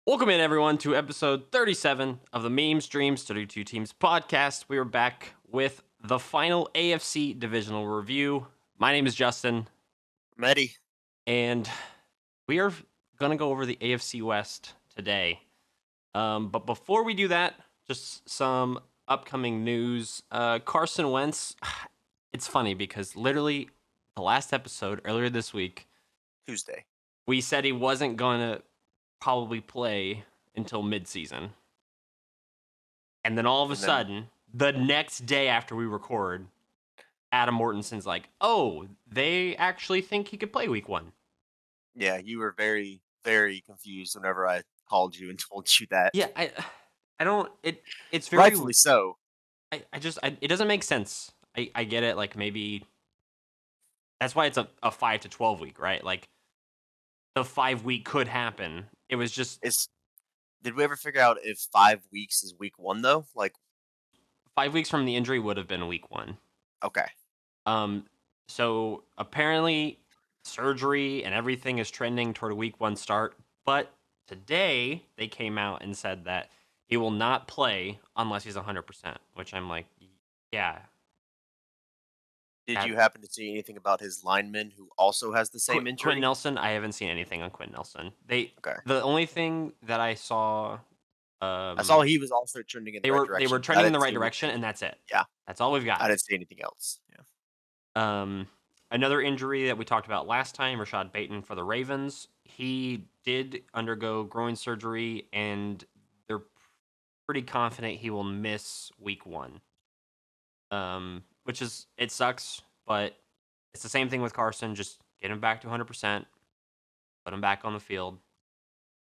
Welcome in, everyone, to episode 37 of the Memes, Dreams, 32 Teams podcast. We are back with the final AFC divisional review. My name is Justin, Medi. and we are going to go over the AFC West today. But before we do that, just some upcoming news. Carson Wentz, it's funny because literally the last episode earlier this week, Tuesday. we said he wasn't going to probably play until midseason. And then all of a And then, sudden, the next day after we record, Adam Mortenson's like, "Oh, they actually think he could play week 1." yeah, you were very, very confused whenever I called you and told you that. Yeah, I don't it's very Rightfully so. it doesn't make sense. I get it, like maybe that's why it's a 5 to 12 week, right? Like the 5 week could happen. It was just Is Did we ever figure out if 5 weeks is week one though? Like, 5 weeks from the injury would have been week 1. okay, Um so apparently surgery and everything is trending toward a week 1 start, but today they came out and said that he will not play unless he's 100%, which I'm like, yeah, did that you happen to see anything about his lineman who also has the same Quentin injury? Nelson, I haven't seen anything on Quentin Nelson. Okay, The only thing that I saw I saw um he was also trending in the they right were direction, but I trending in the didn't right see direction, anything. and that's it. Yeah, That's all we've got. I didn't see anything else. Yeah, Um, Another injury that we talked about last time, Rashad Bateman for the Ravens. He did undergo groin surgery, and they're pretty confident he will miss week 1. Which is it sucks, but it's the same thing with Carson. Just get him back to 100%, put him back on the field,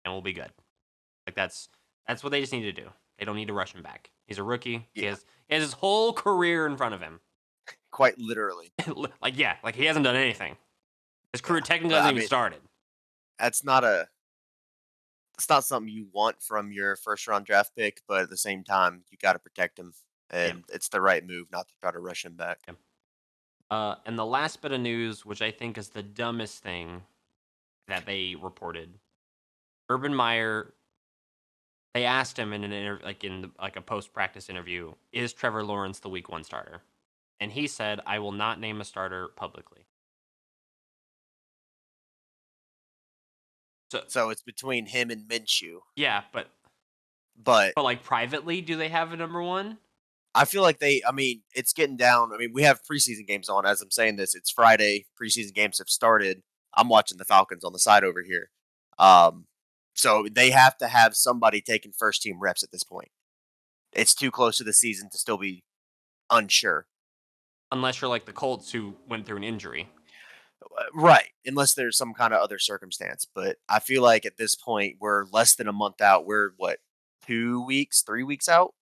and we'll be good. Like that's what they just need to do. They don't need to rush him back. He's a rookie. yeah, He has his whole career in front of him. quite literally. Like yeah, like he hasn't done anything. His career Yeah, technically but hasn't I even mean, started. that's not a it's not something you want from your first round draft pick, but at the same time, you got to protect him, Yeah. and it's the right move not to try to rush him back. Yeah. And the last bit of news, which I think is the dumbest thing that they reported, Urban Meyer. They asked him in an like a post practice interview, "Is Trevor Lawrence the week 1 starter?" And he said, "I will not name a starter publicly." So So it's between him and Minshew, yeah, but but like privately, do they have a number 1? I feel like I mean, it's getting down. I mean, we have preseason games on. As I'm saying this, it's Friday. Preseason games have started. I'm watching the Falcons on the side over here. Um, so they have to have somebody taking first team reps at this point. It's too close to the season to still be unsure. Unless you're like the Colts who went through an injury. Right, unless there's some kind of other circumstance. But I feel like at this point, we're less than a month out. We're what, 2 weeks, 3 weeks out?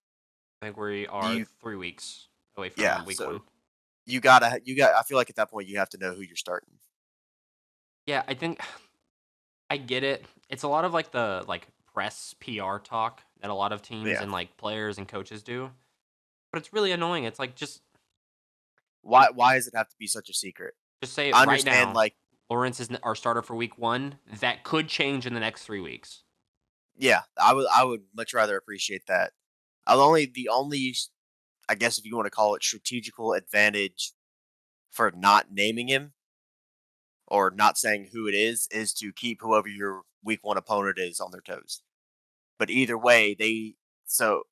I think we Do are you? 3 weeks away Yeah. from week So 1. I feel like at that point you have to know who you're starting. Yeah, I think I get it. It's a lot of like the press PR talk that a lot of teams Yeah. and like players and coaches do, but it's really annoying. It's like Why does it have to be such a secret? just say it I right understand. now. Like, Lawrence is our starter for week 1. That could change in the next 3 weeks. yeah, I would much rather appreciate that. The only I guess if you want to call it strategical advantage for not naming him or not saying who it is to keep whoever your week one opponent is on their toes. But either way, so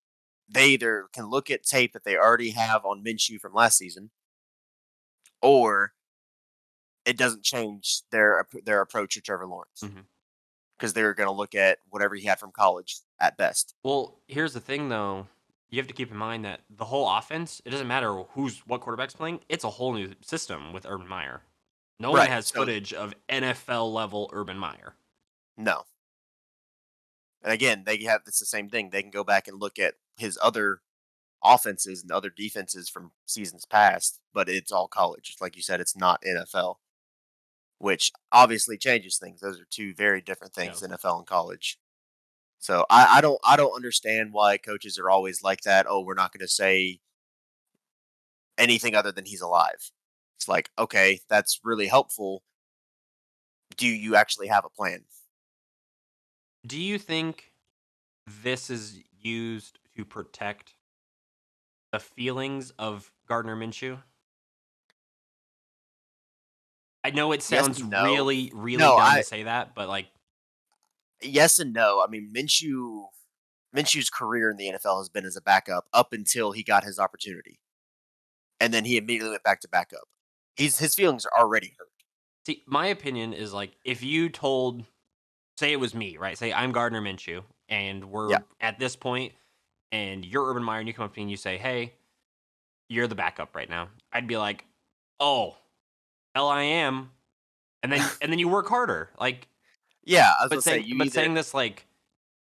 they either can look at tape that they already have on Minshew from last season, or it doesn't change their approach to Trevor Lawrence Mhm. because they're going to look at whatever he had from college at best. Well, here's the thing though. You have to keep in mind that the whole offense, it doesn't matter what quarterback's playing, it's a whole new system with Urban Meyer. No one Right. has So footage of NFL level Urban Meyer. no, and again, it's the same thing. They can go back and look at his other offenses and other defenses from seasons past, but it's all college. Like you said, it's not NFL, which obviously changes things. Those are two very different Yeah. things, NFL and college. So I don't understand why coaches are always like that. Oh, we're not going to say anything other than he's alive. It's like, okay, that's really helpful. Do you actually have a plan? Do you think this is used to protect the feelings of Gardner Minshew? I know it Yes sounds and no. really, really No, dumb I to say that, but like, yes and no. I mean, Minshew's career in the NFL has been as a backup up until he got his opportunity, and then he immediately went back to backup. His feelings are already hurt. see, my opinion is like, if you told, say it was me, right? Say I'm Gardner Minshew, and we're Yeah. at this point, and you're Urban Meyer, and you come up to me and you say, "Hey, you're the backup right now." I'd be like, "Oh, hell, I am," and then you work harder. Like, Yeah, I was but gonna say saying you but either saying this like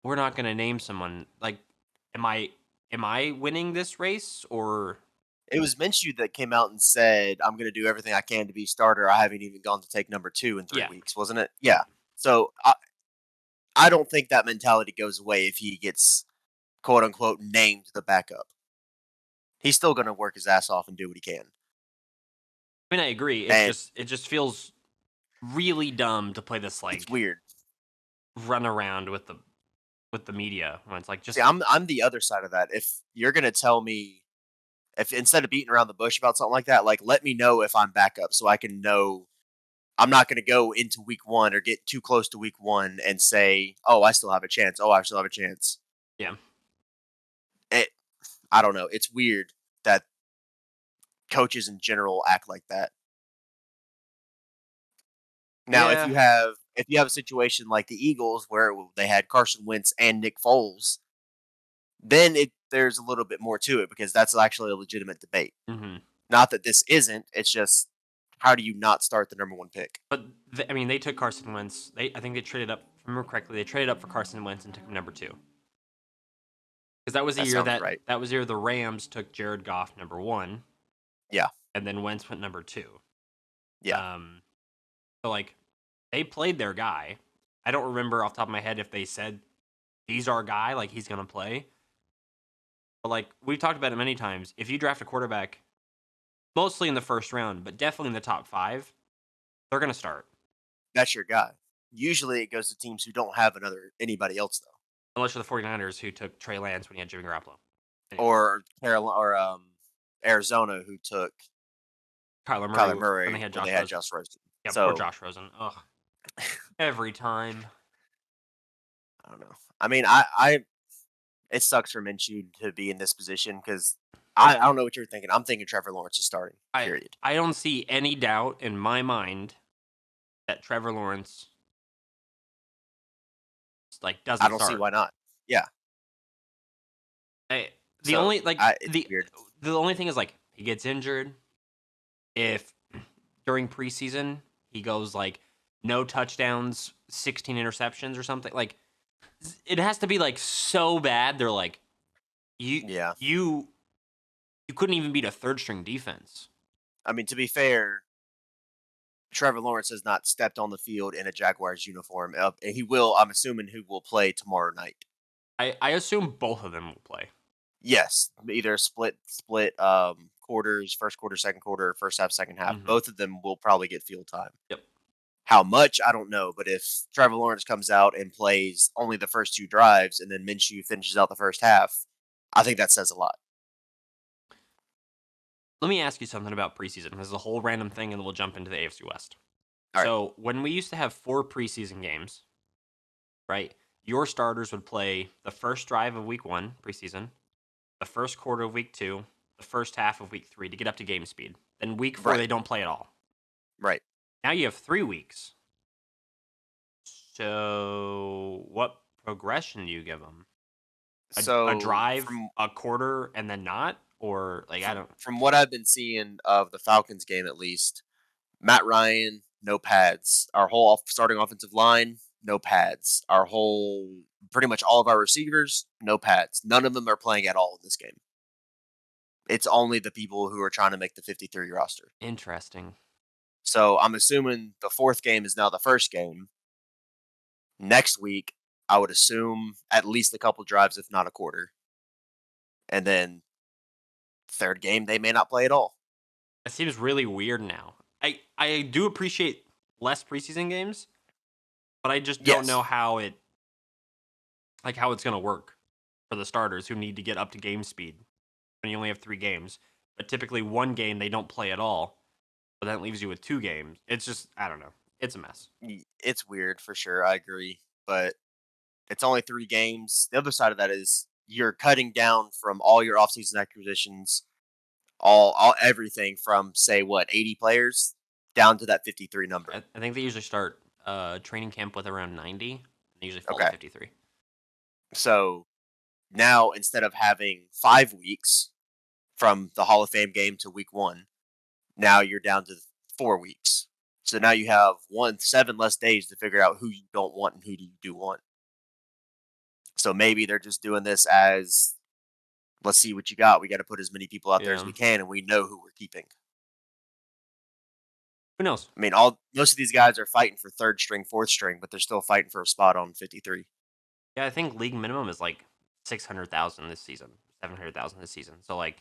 we're not gonna name someone. Like, am I winning this race or it was Minshew that came out and said, "I'm gonna do everything I can to be starter. I haven't even gone to take number 2 in 3 yeah, weeks," wasn't it? yeah. Yeah. So, I don't think that mentality goes away if he gets, quote, unquote, "named the backup." He's still gonna work his ass off and do what he can. I mean, I agree. And It just feels really dumb to play this it's like weird. run around with the media when it's like See, just I'm the other side of that. If you're gonna tell me if instead of beating around the bush about something like that, like, let me know if I'm back up so I can know I'm not gonna go into week 1 or get too close to week 1 and say, "Oh, I still have a chance. Oh, I still have a chance." yeah, It I don't know. It's weird that coaches in general act like that. Now, yeah. if you have a situation like the Eagles where they had Carson Wentz and Nick Foles, then there's a little bit more to it because that's actually a legitimate debate. Hmm. Not that this isn't. It's just how do you not start the number 1 pick? But I mean, they took Carson Wentz. I think they traded up. If I remember correctly, they traded up for Carson Wentz and took him number 2 because that was the That year sounds right. that was the year the Rams took Jared Goff number 1, Yeah, and then Wentz went number 2. yeah. Um, so like they played their guy. I don't remember off the top of my head if they said he's our guy, like he's gonna play. But like we've talked about it many times, if you draft a quarterback, mostly in the first round, but definitely in the top 5, they're gonna start. That's your guy. Usually it goes to teams who don't have anybody else though. Unless you're the 49ers who took Trey Lance when he had Jimmy Garoppolo. Anyway, Or Carolina or Arizona who took Kyler Murray Kyler when they Murray had when they Josh had Rosen. Josh Rosen. Yeah, poor So, Josh Rosen. Ugh, every time. I don't know. I mean, I it sucks for Minshew to be in this position because I don't know what you're thinking. I'm thinking Trevor Lawrence is starting. I Period. I don't see any doubt in my mind that Trevor Lawrence like I doesn't don't see start. why not. Yeah. I, the So only like I it's weird. the only thing is like he gets injured if during preseason he goes like no touchdowns, 16 interceptions or something. Like it has to be like so bad they're like you Yeah. you you couldn't even beat a third string defense. I mean, to be fair, Trevor Lawrence has not stepped on the field in a Jaguars uniform. And he will. I'm assuming who will play tomorrow night. I assume both of them will play. Yes, either split quarters, first quarter, second quarter, first half, second half. Hmm. Both of them will probably get field time. Yep. How much I don't know, but if Trevor Lawrence comes out and plays only the first 2 drives and then Minshew finishes out the first half, I think that says a lot. Let me ask you something about preseason. This is a whole random thing, and then we'll jump into the AFC West. All right, So when we used to have 4 preseason games, right? Your starters would play the first drive of week 1 preseason, the first quarter of week 2, the first half of week 3 to get up to game speed. Then week 4 right, they don't play at all. right. Now you have 3 weeks. So what progression do you give them? A So drive, a quarter, and then not, or like I don't. from what I've been seeing of the Falcons game, at least, Matt Ryan, no pads. Our whole starting offensive line, no pads. Our whole pretty much all of our receivers, no pads. None of them are playing at all in this game. It's only the people who are trying to make the 53 roster. Interesting. So I'm assuming the 4th game is now the first game. Next week, I would assume at least a couple drives, if not a quarter. And then 3rd game, they may not play at all. It seems really weird now. I do appreciate less preseason games, but I just don't know Yes. how it. like how it's going to work for the starters who need to get up to game speed when you only have 3 games. But typically, one game they don't play at all. But that leaves you with 2 games. It's just, I don't know. It's a mess. It's weird for sure. I agree, but it's only 3 games. The other side of that is you're cutting down from all your offseason acquisitions, all everything from say what 80 players down to that 53 number. I think they usually start training camp with around 90. They usually fall to Okay, 53. so now instead of having 5 weeks from the Hall of Fame game to week one, now you're down to 4 weeks. So now you have 7 less days to figure out who you don't want and who you do want. So maybe they're just doing this as let's see what you got. We got to put as many people out there as Yeah. we can, and we know who we're keeping. Who knows? I mean, all most of these guys are fighting for third string, fourth string, but they're still fighting for a spot on 53. Yeah, I think league minimum is like 600,000 this season, 700,000 this season. So like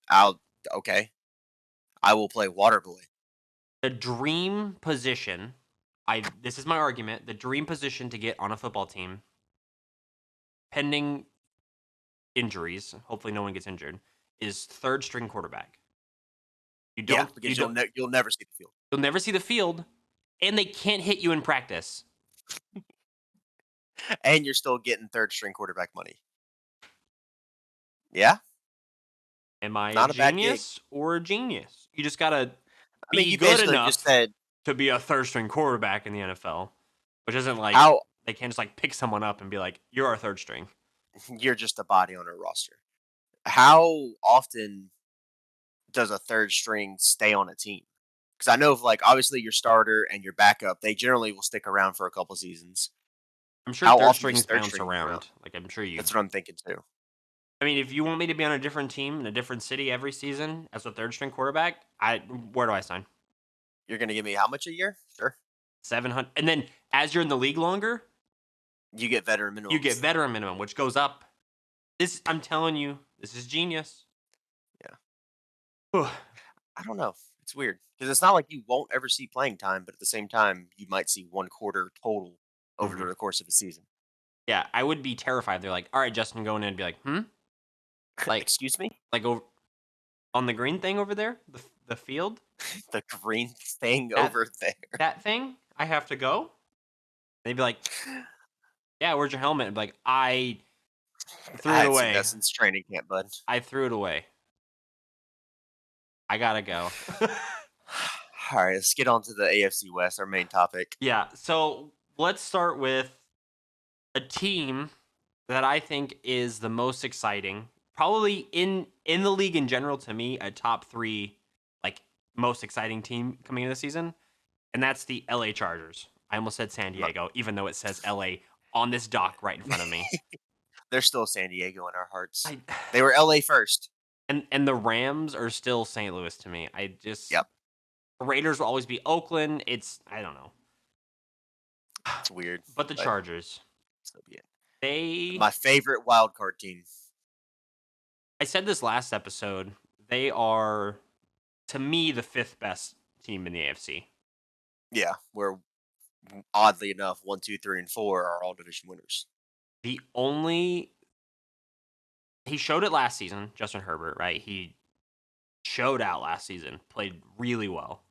I'll okay. I will play water boy. the dream position, I this is my argument, the dream position to get on a football team pending injuries, hopefully no one gets injured, is third string quarterback. You Yeah, don't you because don't you'll never see the field, you'll never see the field and they can't hit you in practice. and you're still getting third string quarterback money. Yeah, Am I a not a bad gig. genius or a genius? You just got to I mean, be you good basically just enough said to be a third string quarterback in the NFL, which isn't like how they can't just like pick someone up and be like, "You're our third string." you're just a body on a roster. How often does a third string stay on a team? Because I know, of like obviously your starter and your backup, they generally will stick around for a couple seasons. I'm sure How third often does strings third bounce string move around? around. Like I'm sure you. That's what I'm thinking too. I mean, if you want me to be on a different team in a different city every season as a third string quarterback, I where do I sign? You're gonna give me how much a year? Sure. 700, and then as you're in the league longer, You get veteran you get minimums. veteran minimum, which goes up. This I'm telling you, this is genius. Yeah. Whew. I don't know. It's weird because it's not like you won't ever see playing time, but at the same time, you might see 1 quarter total over Mhm. the course of a season. Yeah, I would be terrified. They're like, "All right, Justin, going in," and be like, "Hmm." Like, Excuse me? like over on the green thing over there, the field, The green thing that over there. that thing, I have to go. They'd be like, "Yeah, where's your helmet?" I'd be like, "I I threw it had seen away. that since training camp, bud. I threw it away. I gotta go." All right, let's get on to the AFC West, our main topic. Yeah. So let's start with a team that I think is the most exciting, probably in the league in general. To me, a top 3 like most exciting team coming into the season, and that's the LA Chargers. I almost said San My- Diego, even though it says LA on this dock right in front of me. They're still San Diego in our hearts. I They were LA first. and the Rams are still St. Louis to me. I just Yep, Raiders will always be Oakland. It's I don't know. it's weird, But the but Chargers, so be it. they My favorite wild card team. I said this last episode, they are to me the 5th best team in the AFC. Yeah, where oddly enough, 1, 2, 3, and 4 are all division winners. The only he showed it last season, Justin Herbert, right? He showed out last season, played really well.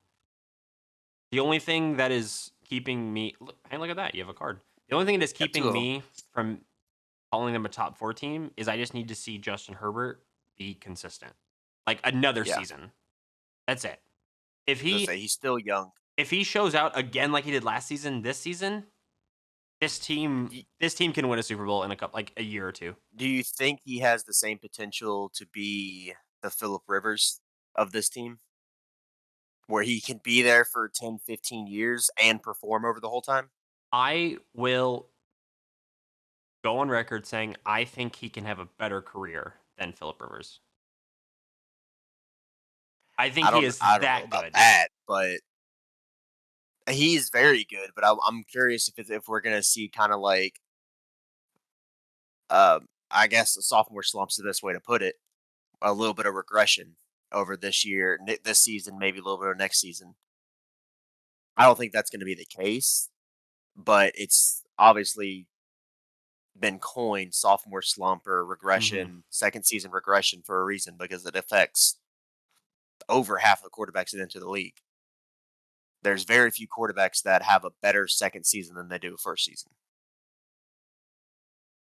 The only thing that is keeping me look, hey, look at that, you have a card. The only thing that is Got two keeping of them. me from calling them a top 4 team is I just need to see Justin Herbert be consistent. Like another Yeah, season. That's it. If as I he say, he's still young. if he shows out again like he did last season, this season, this team Y- this team can win a Super Bowl in a year or two. Do you think he has the same potential to be the Philip Rivers of this team, where he can be there for 10, 15 years and perform over the whole time? I will go on record saying I think he can have a better career than Philip Rivers. I think he is I don't know that about good. that, but he's very good. But I'm curious if we're gonna see kind of like I guess a sophomore slump's the best way to put it. A little bit of regression over this year, this season, maybe a little bit of next season. I don't think that's going to be the case, but it's obviously been coined sophomore slump or Hmm. regression, second season regression for a reason because it affects over half of the quarterbacks that enter the league. There's very few quarterbacks that have a better second season than they do first season.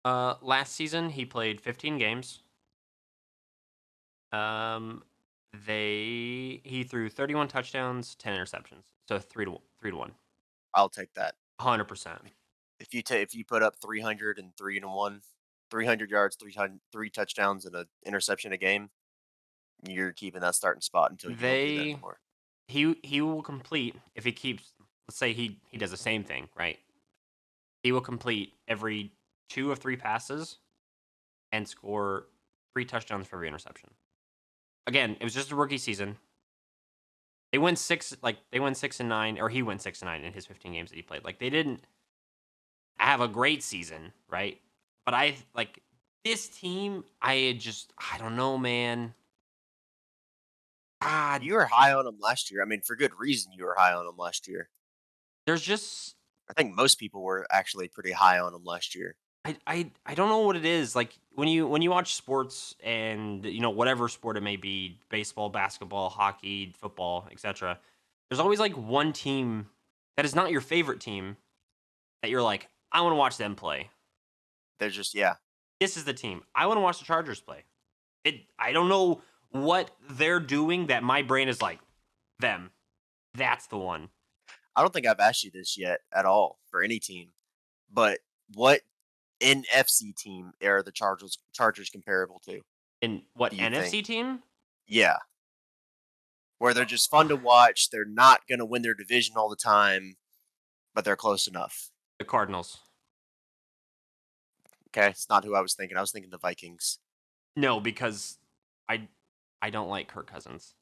Last season he played 15 games. Um, he threw 31 touchdowns, 10 interceptions, so 3-1, I'll take that. 100%. If you put up 300 and 3-1, 300 yards, 300, three touchdowns, and an interception a game, you're keeping that starting spot until you don't do that They anymore. he will complete if he keeps. Let's say he does the same thing, right? He will complete every 2 of 3 passes and score 3 touchdowns for every interception. Again, it was just a rookie season. They went 6-9, or he went 6-9 in his 15 games that he played. Like they didn't have a great season, right? But I like this team. I don't know, man. Ah, You were high on them last year. I mean, for good reason you were high on them last year. there's just I think most people were actually pretty high on them last year. I don't know what it is. Like when you watch sports and whatever sport it may be, baseball, basketball, hockey, football, etc. There's always like one team that is not your favorite team that you're like, I want to watch them play. They're just yeah. This is the team. I want to watch the Chargers play. I don't know what they're doing that my brain is like them. That's the one. I don't think I've asked you this yet at all for any team, but what NFC team are the Chargers comparable to? And what Do you think? NFC team? Yeah, where they're just fun to watch. They're not going to win their division all the time, but they're close enough. The Cardinals. Okay, it's not who I was thinking. I was thinking the Vikings. No, because I I don't like Kirk Cousins.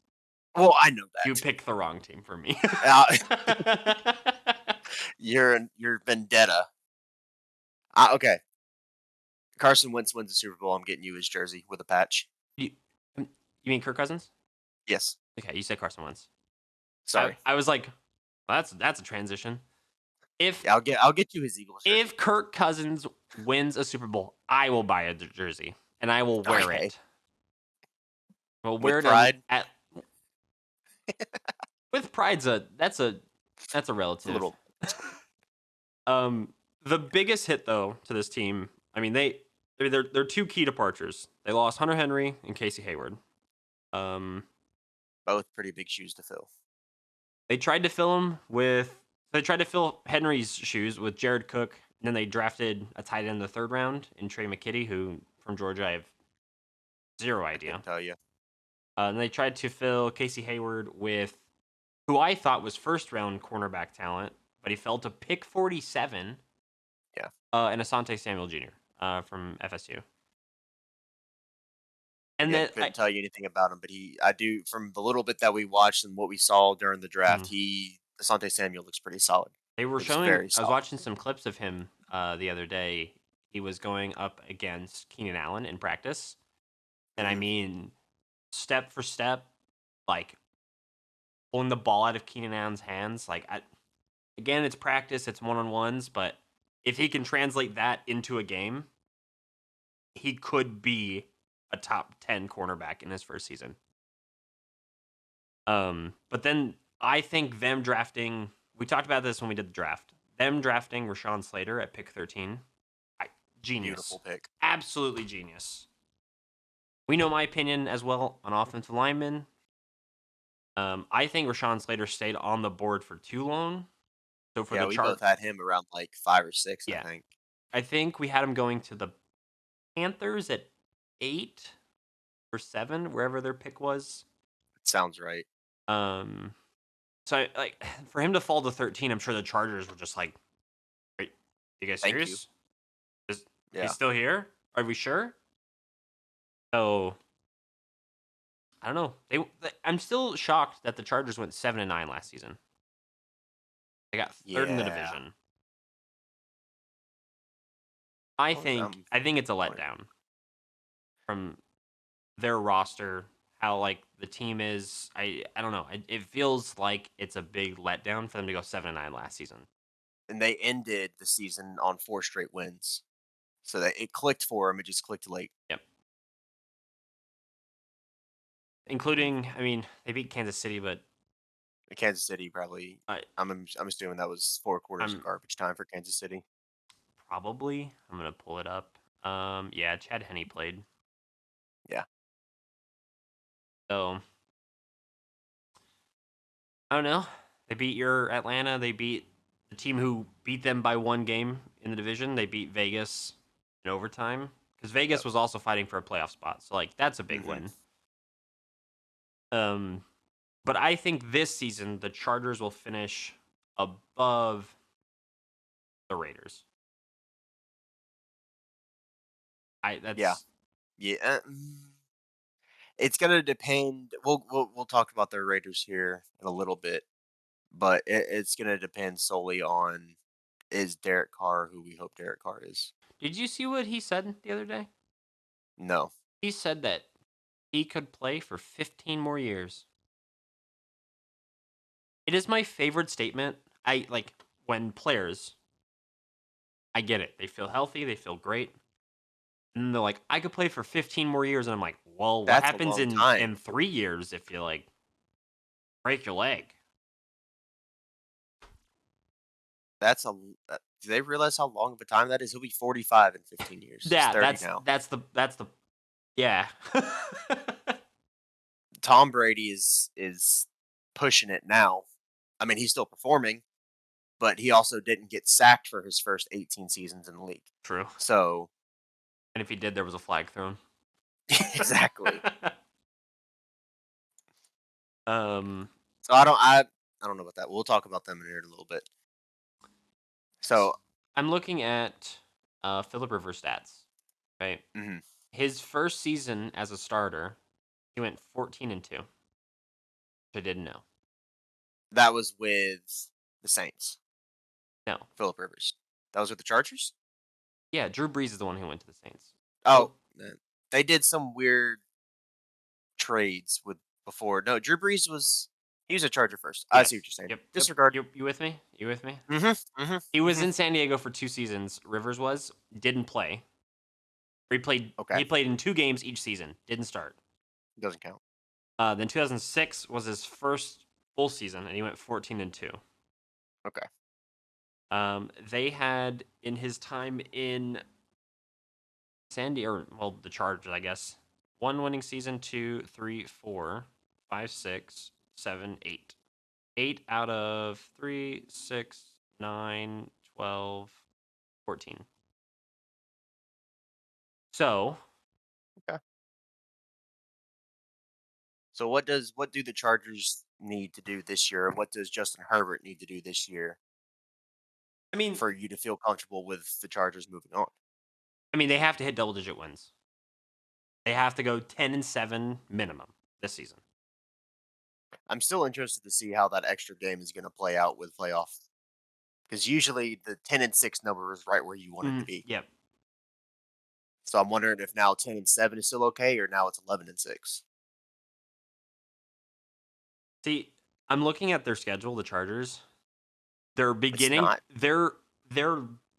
Well, I know You that. picked the wrong team for me. Uh, you're vendetta. Okay, Carson Wentz wins the Super Bowl. I'm getting you his jersey with a patch. you, you mean Kirk Cousins? Yes. Okay, you said Carson Wentz. I, Sorry. I was like, well, that's a transition. If Yeah, I'll get you his Eagles jersey. if Kirk Cousins wins a Super Bowl, I will buy a jersey and I will wear Okay. it. Well, wear With it on pride, at with pride's that's a it's a relative. little. um, the biggest hit though to this team, I mean they're two key departures. They lost Hunter Henry and Casey Hayward. Um, Both pretty big shoes to fill. they tried to fill him with they tried to fill Henry's shoes with Jared Cook. And then they drafted a tight end in the third round in Trey McKitty, who from Georgia I have zero I couldn't idea. tell you. And they tried to fill Casey Hayward with who I thought was first round cornerback talent, but he fell to pick 47, Yeah. and Asante Samuel Jr. From FSU. And Yeah, then couldn't tell you anything about him, but I do from the little bit that we watched and what we saw during the draft. Asante Samuel looks pretty solid. they were Looks showing. very I was solid. watching some clips of him the other day. He was going up against Keenan Allen in practice, and I Hmm. mean, step for step, like pulling the ball out of Keenan Allen's hands. Again, it's practice, it's one on ones, but if he can translate that into a game, he could be a top 10 cornerback in his first season. But then I think them drafting, we talked about this when we did the draft, them drafting Rashawn Slater at pick 13, genius. Beautiful pick. Absolutely genius. We know my opinion as well on offensive linemen. I think Rashawn Slater stayed on the board for too long. So for Yeah, the we chart, both had him around like 5 or 6, I yeah, think. I think we had him going to the Panthers at 8 or 7, wherever their pick was. It sounds right. Um, like for him to fall to 13, I'm sure the Chargers were just like, "Wait, you guys Thank you. serious? Is he's Yeah. still here? Are we sure?" So I don't know. I'm still shocked that the Chargers went 7-9 last season. They got third in the Yeah. division. I Well, think I think it's a disappointed. letdown from their roster. How like the team is, I don't know. It feels like it's a big letdown for them to go 7-9 last season. And they ended the season on 4 straight wins. So that it clicked for him, it just clicked late. Yep. Mm. Including, I mean, they beat Kansas City, but Kansas City probably. I I'm assuming that was 4 quarters of I'm garbage time for Kansas City. probably I'm gonna pull it up. Yeah, Chad Henne played. Yeah, So I don't know. They beat your Atlanta. They beat the team who beat them by one game in the division. They beat Vegas in overtime because yep. Vegas was also fighting for a playoff spot. So like that's a big Hmm. win. Um, but I think this season the Chargers will finish above the Raiders. I Yeah, that's yeah. It's gonna depend. We'll talk about the Raiders here in a little bit, but it's gonna depend solely on is Derek Carr who we hope Derek Carr is. Did you see what he said the other day? No, He said that he could play for 15 more years. It is my favorite statement. I like when players, I get it. They feel healthy, they feel great. And they're like, I could play for 15 more years. And I'm like, well, what that's a happens long in time. 3 years if you like break your leg? That's do they realize how long of a time that is? He'll be 45 in 15 years. He's Yeah, 30 that's now. that's the yeah. Tom Brady is pushing it now. I mean, he's still performing, but he also didn't get sacked for his first 18 seasons in the league. True. So And if he did, there was a flag thrown. exactly. um, So I don't know about that. We'll talk about them in here in a little bit. So I'm looking at Philip Rivers stats. Right, mhm, his first season as a starter, he went 14-2. Which I didn't know. that was with the Saints. No, Philip Rivers. That was with the Chargers. yeah, Drew Brees is the one who went to the Saints. Oh, Philip, they did some weird trades with before. No, Drew Brees was he was a Charger first. I see yes, what you're saying. yep. Disregard. You with me? You with me? Mhm, mhm, He was mhm. in San Diego for 2 seasons. Rivers didn't play. Okay, He played in 2 games each season. Didn't start. doesn't count. Then 2006 was his first full season, and he went 14-2. Okay. They had in his time in San Diego, well, the Chargers, I guess, one winning season, two, three, four, five, six, seven, eight. 8 out of 3, 6, 9, 12, 14. So, Okay. So what do the Chargers need to do this year? What does Justin Herbert need to do this year I mean, for you to feel comfortable with the Chargers moving on? they have to hit double digit wins. They have to go 10-7 minimum this season. I'm still interested to see how that extra game is going to play out with playoff because usually the 10-6 number is right where you want it to be. Yep. So I'm wondering if now 10-7 is still okay, or now it's 11-6. See, I'm looking at their schedule, the Chargers. Their It's beginning, not. their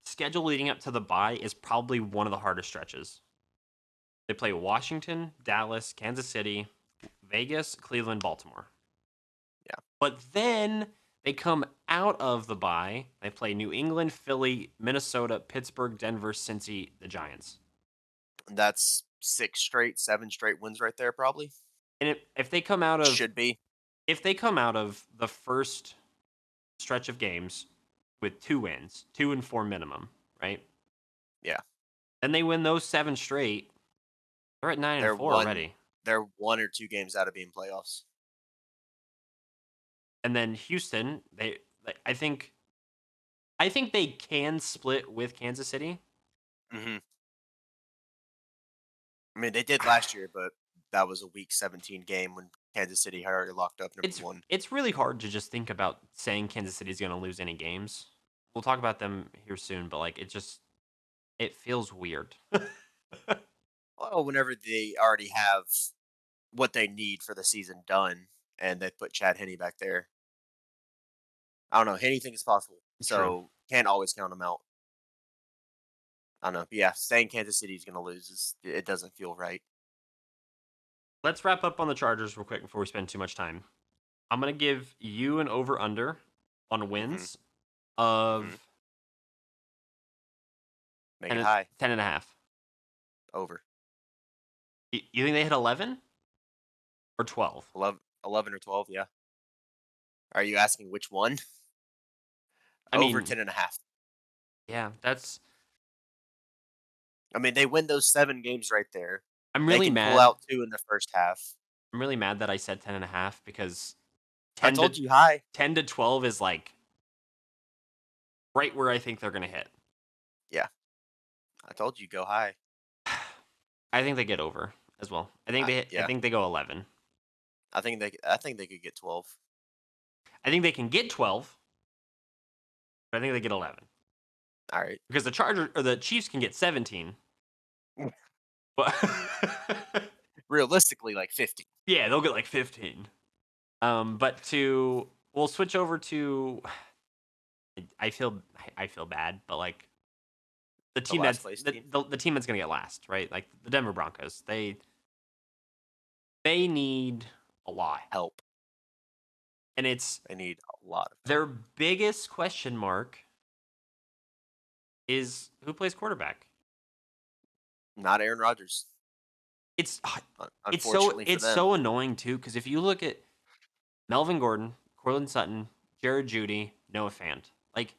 schedule leading up to the bye is probably one of the hardest stretches. They play Washington, Dallas, Kansas City, Vegas, Cleveland, Baltimore. Yeah, But then they come out of the bye. They play New England, Philly, Minnesota, Pittsburgh, Denver, Cincy, the Giants. and that's 6 straight, 7 straight wins right there, probably And if they come out of should be. the first stretch of games with 2 wins, 2-4 minimum, right? Yeah, Then they win those 7 straight. They're at nine and they're four one. already. They're 1 or 2 games out of being playoffs. And then Houston, I think they can split with Kansas City. Hmm. I mean, they did last year, but that was a Week 17 game when Kansas City had already locked up number It's one. it's really hard to just think about saying Kansas City is going to lose any games. We'll talk about them here soon, but like it feels weird. Well, whenever they already have what they need for the season done, and they put Chad Henne back there, I don't know. Anything is possible, True. so can't always count them out. I don't know. But yeah, saying Kansas City is going to lose it doesn't feel right. Let's wrap up on the Chargers real quick before we spend too much time. I'm gonna give you an over under on Hmm. wins of Hmm. Make 10, it high. 10 and a half. Over. You think they hit 11 or 12? 11 or 12. Yeah. Are you asking which one? I Over mean, 10 and a half. yeah, that's. I mean, they win those 7 games right there. I'm They really can pull mad. out 2 in the first half. I'm really mad that I said 10 and a half because I 10 to told you high. 10 to 12 is like right where I think they're gonna hit. Yeah. I told you go high. I think they get over as well. I Yeah. think they go 11. I think they could get 12. I think they can get 12, but I think they get 11 All right. because the Chiefs can get 17, but Realistically, like 50. yeah, they'll get like 15. But we'll switch over to. I feel bad, but like the The team last that's place team. the team that's gonna get last, right? Like the Denver Broncos. They need a lot, Help. and it's They need a lot of help. their biggest question mark is who plays quarterback. Not Aaron Rodgers. It's Unfortunately for it's them. so annoying too because if you look at Melvin Gordon, Cortland Sutton, Jared Judy, Noah Fant, like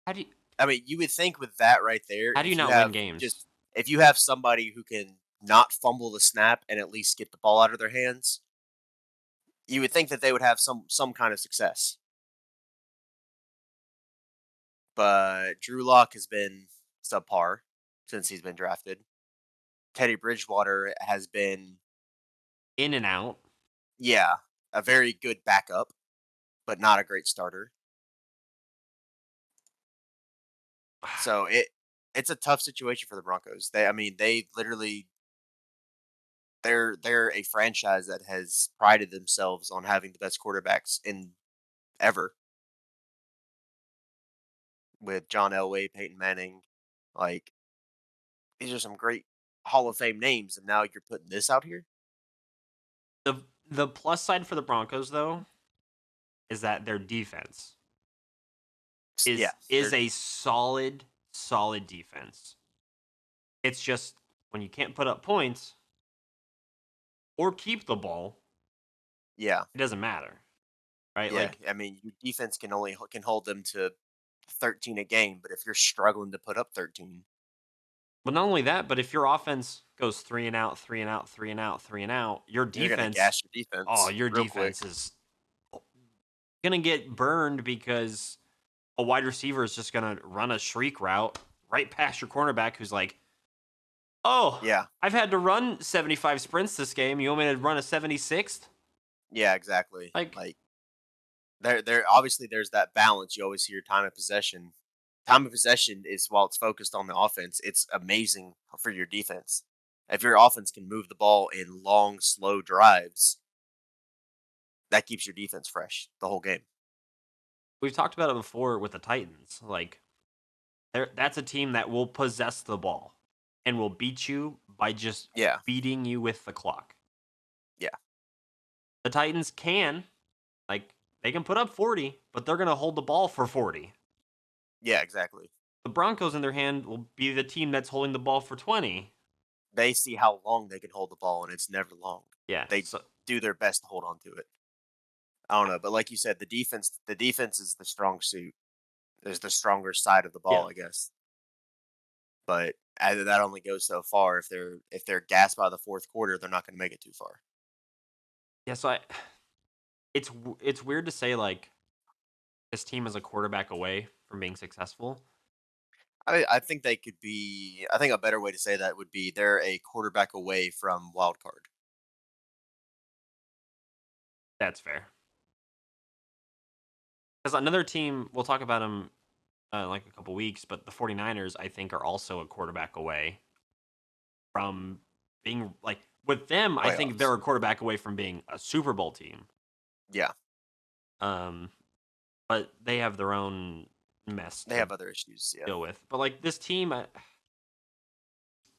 how do you I mean, you would think with that right there, how do you not win games? if you have somebody who can not fumble the snap and at least get the ball out of their hands, you would think that they would have some kind of success. But Drew Lock has been subpar since he's been drafted. Teddy Bridgewater has been, In and out. yeah, a very good backup, but not a great starter. So it's a tough situation for the Broncos. I mean, they literally they're a franchise that has prided themselves on having the best quarterbacks in ever with John Elway, Peyton Manning. Like these are some great Hall of Fame names, and now you're putting this out here. The plus side for the Broncos though is that their defense Yeah, is a solid defense. It's just when you can't put up points or keep the ball, yeah, it doesn't matter, right? yeah. Like, I mean, your defense can hold them to 13 a game, but if you're struggling to put up 13, but not only that, but if your offense goes three and out, three and out, three and out, three and out, you're gonna gas your defense your real quick. defense is gonna get burned because a wide receiver is just gonna run a shriek route right past your cornerback who's like, "Oh, Yeah, I've had to run 75 sprints this game. You want me to run a 76th?" yeah, exactly. Like, Like there obviously there's that balance. You always hear time of possession. Time of possession is while it's focused on the offense, it's amazing for your defense. If your offense can move the ball in long, slow drives, that keeps your defense fresh the whole game. we've talked about it before with the Titans. Like, that's a team that will possess the ball and will beat you by just Yeah, beating you with the clock. yeah, The Titans can, like, they can put up 40, but they're going to hold the ball for 40. yeah, exactly. The Broncos, in their hand, will be the team that's holding the ball for 20. They see how long they can hold the ball, and it's never long. Yeah. They So, do their best to hold on to it. I don't know, but like you said, the defense is the strong suit. Is the stronger side of the yeah. ball, I guess. But that only goes so far. If they're gassed by the fourth quarter, they're not going to make it too far. Yeah. So, it's weird to say, like, this team is a quarterback away from being successful. I think they could be. I think a better way to say that would be they're a quarterback away from wild card. That's fair. Because another team, we'll talk about them like a couple weeks, but the 49ers, I think, are also a quarterback away from being like with them. I think Playoffs. they're a quarterback away from being a Super Bowl team. Yeah, Um, but they have their own mess They to have other issues. Yeah. deal with. But like this team, I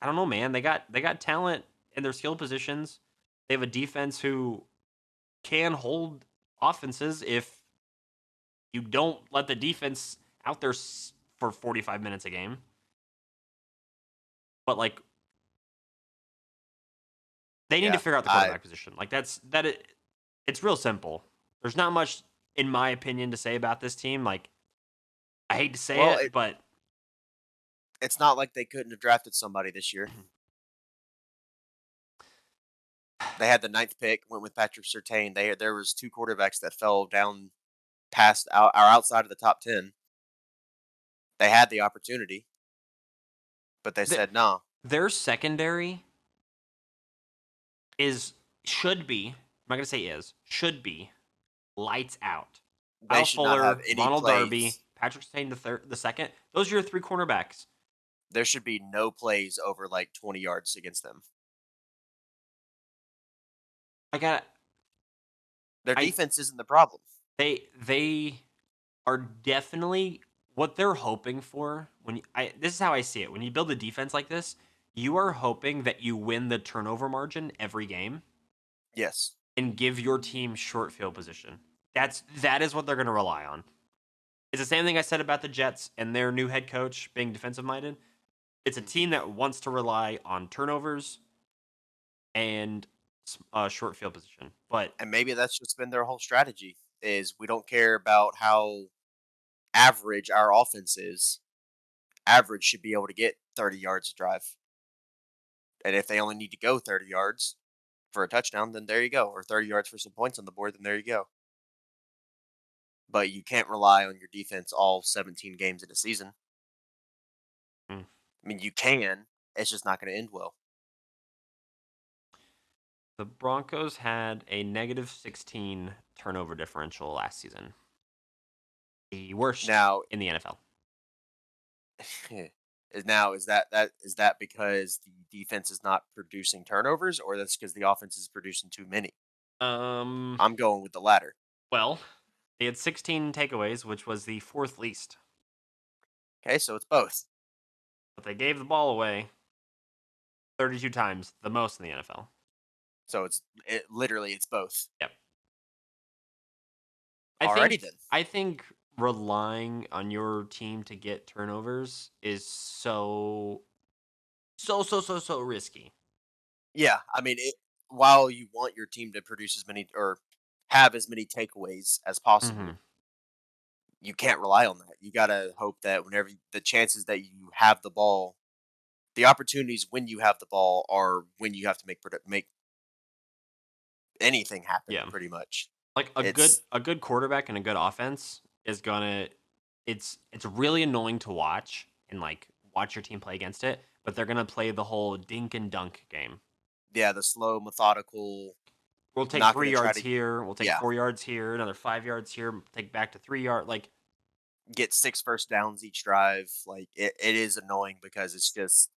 don't know, man. They got talent in their skill positions. They have a defense who can hold offenses if you don't let the defense out there for 45 minutes a game. But like they need to Yeah. figure out the quarterback position. Like it's real simple. There's not much in my opinion to say about this team. Like I hate to say Well, it, but it's not like they couldn't have drafted somebody this year. They had the ninth pick, went with Patrick Surtain. There was two quarterbacks that fell down past out or outside of the top 10. They had the opportunity, but they th- said no. their secondary is should be. I'm not gonna say is should be lights out. They Kyle should not have Fuller, any Ronald Darby, plays. Patrick Stain the second. Those are your three cornerbacks. There should be no plays over like 20 yards against them. I got Their I defense isn't the problem. they are definitely what they're hoping for when this is how I see it. When you build a defense like this, you are hoping that you win the turnover margin every game Yes. and give your team short field position. That is what they're going to rely on. It's the same thing I said about the Jets and their new head coach being defensive minded. It's a Mhm. team that wants to rely on turnovers and short field position. But And maybe that's just been their whole strategy is we don't care about how average our offense is. Average should be able to get 30 yards a drive. And if they only need to go 30 yards for a touchdown, then there you go. Or 30 yards for some points on the board, then there you go. But you can't rely on your defense all 17 games in a season. mm, I mean, you can. It's just not going to end well. the Broncos had a negative 16 turnover differential last season, the worst Now, in the NFL. is that because the defense is not producing turnovers, or that's because the offense is producing too many? Um, I'm going with the latter. well, they had 16 takeaways, which was the fourth least, Okay, so it's both. but they gave the ball away 32 times, the most in the NFL. So literally it's both. Yep. I Alrighty think then. I think relying on your team to get turnovers is so risky. Yeah, I mean, while you want your team to produce as many or have as many takeaways as possible, Hmm. you can't rely on that. You gotta hope that whenever the chances that you have the ball, the opportunities when you have the ball are when you have to make anything happen. Yeah. Pretty much, Like it's a good quarterback and a good offense is gonna it's really annoying to watch and like watch your team play against it, but they're gonna play the whole dink and dunk game. yeah, the slow, methodical, We'll take not three gonna try yards to here, we'll take yeah 4 yards here, another 5 yards here, take back to 3 yard. Like get 6 first downs each drive. Like it is annoying because it's just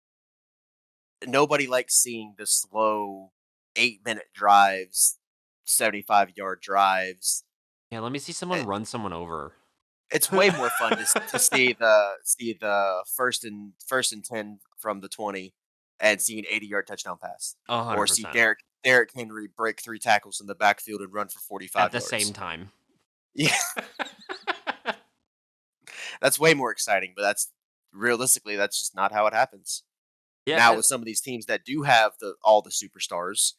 nobody likes seeing the slow 8-minute drives, 75-yard drives. yeah, let me see someone It, run someone over. it's way more fun to see the first and 10 from the 20 and see an 80-yard touchdown pass, or see 100% Derrick Henry break 3 tackles in the backfield and run for at 45 the same yards. time. Yeah, that's way more exciting, but that's realistically that's just not how it happens. Yeah, Now with some of these teams that do have all the superstars,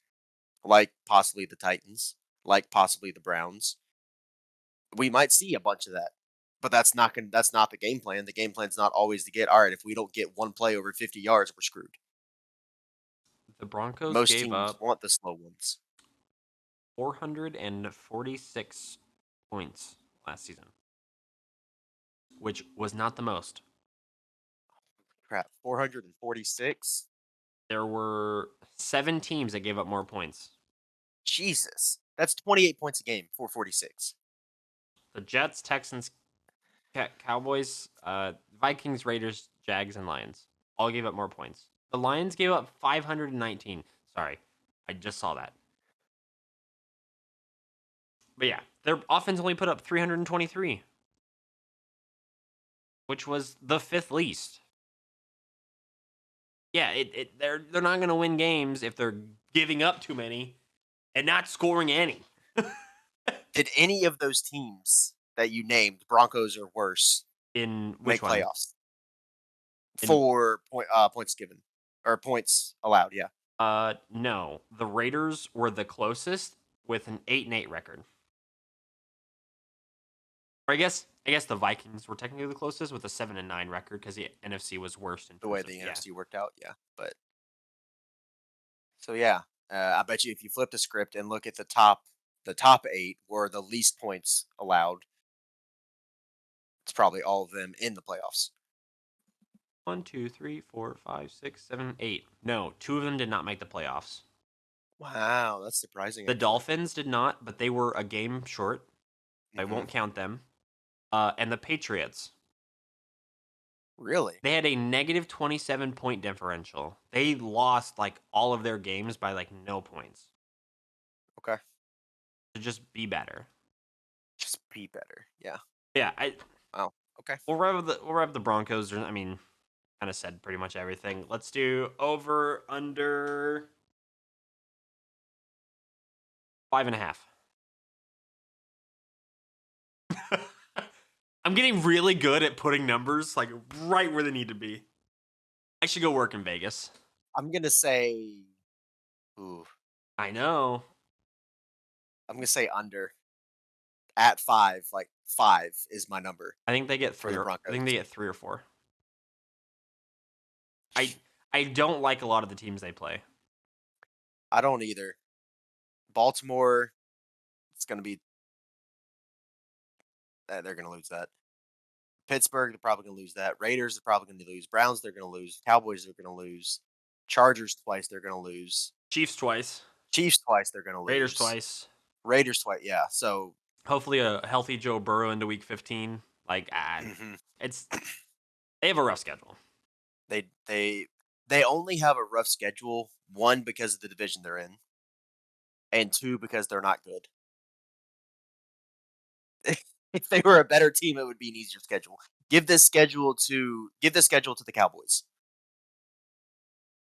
like possibly the Titans, like possibly the Browns, we might see a bunch of that. But that's not the game plan. The game plan's not always to get all right, if we don't get one play over 50 yards, we're screwed. the Broncos Most gave teams up want the slow ones. 446 points last season, which was not the most. Crap, 446? There were 7 teams that gave up more points. Jesus. That's 28 points a game, 446. The Jets, Texans, Cowboys, Vikings, Raiders, Jags, and Lions all gave up more points. The Lions gave up 519. Sorry, I just saw that. But yeah, their offense only put up 323. which was the 5th least. Yeah, they're not going to win games if they're giving up too many and not scoring any. Did any of those teams that you named, Broncos or worse, In which make one? playoffs In for points given or points allowed? Yeah. no, the Raiders were the closest with an 8-8 record. Or I guess the Vikings were technically the closest with a 7-9 record because the NFC was worst in The terms way of the yeah. NFC worked out, yeah. But so yeah, I bet you if you flip the script and look at the top eight were the least points allowed. It's probably all of them in the playoffs. 1, 2, 3, 4, 5, 6, 7, 8. No, 2 of them did not make the playoffs. Wow, that's surprising, The actually. Dolphins did not, but they were a game short. I Hmm. won't count them. And the Patriots, Really? they had a negative 27 point differential. They lost like all of their games by like no points Okay, to just be better. just be better. Yeah. Yeah, I Wow. Okay. we'll wrap the Broncos. I mean, kind of said pretty much everything. Let's do over under 5.5. I'm getting really good at putting numbers like right where they need to be. I should go work in Vegas. I'm gonna say, ooh, I know. I'm gonna say under at 5. Like 5 is my number I think they get for three the or I think they Broncos. get 3 or 4. I I don't like a lot of the teams they play. I don't either. Baltimore, it's gonna be they're gonna lose that. Pittsburgh, they're probably gonna lose that. Raiders, they're probably gonna lose. Browns, they're gonna lose. Cowboys, they're gonna lose. Chargers twice, they're gonna lose. Chiefs twice, Chiefs twice, they're gonna Raiders lose. twice. Raiders twice, yeah. So, Hopefully a healthy Joe Burrow into week 15. Like mhm. it's they have a rough schedule. they they they only have a rough schedule. One because of the division they're in, and two because they're not good. If they were a better team, it would be an easier schedule. Give this schedule to the Cowboys.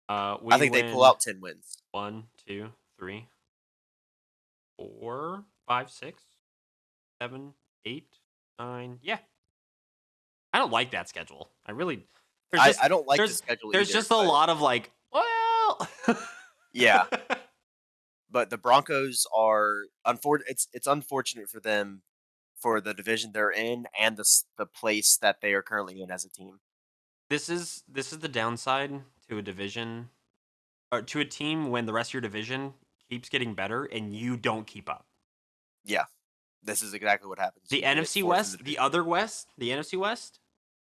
I We think they pull win out 10 wins. 1, 2, 3, 4, 5, 6, 7, 8, 9. Yeah. I don't like that schedule. I really there's just I don't like the there's schedule there's either, just a but lot of like, well, yeah, but the Broncos are it's unfortunate for them for the division they're in and the place that they are currently in as a team. this is the downside to a division or to a team when the rest of your division keeps getting better and you don't keep up. Yeah, this is exactly what happens. The You get NFC fourth in the West, the division. other West, the NFC West,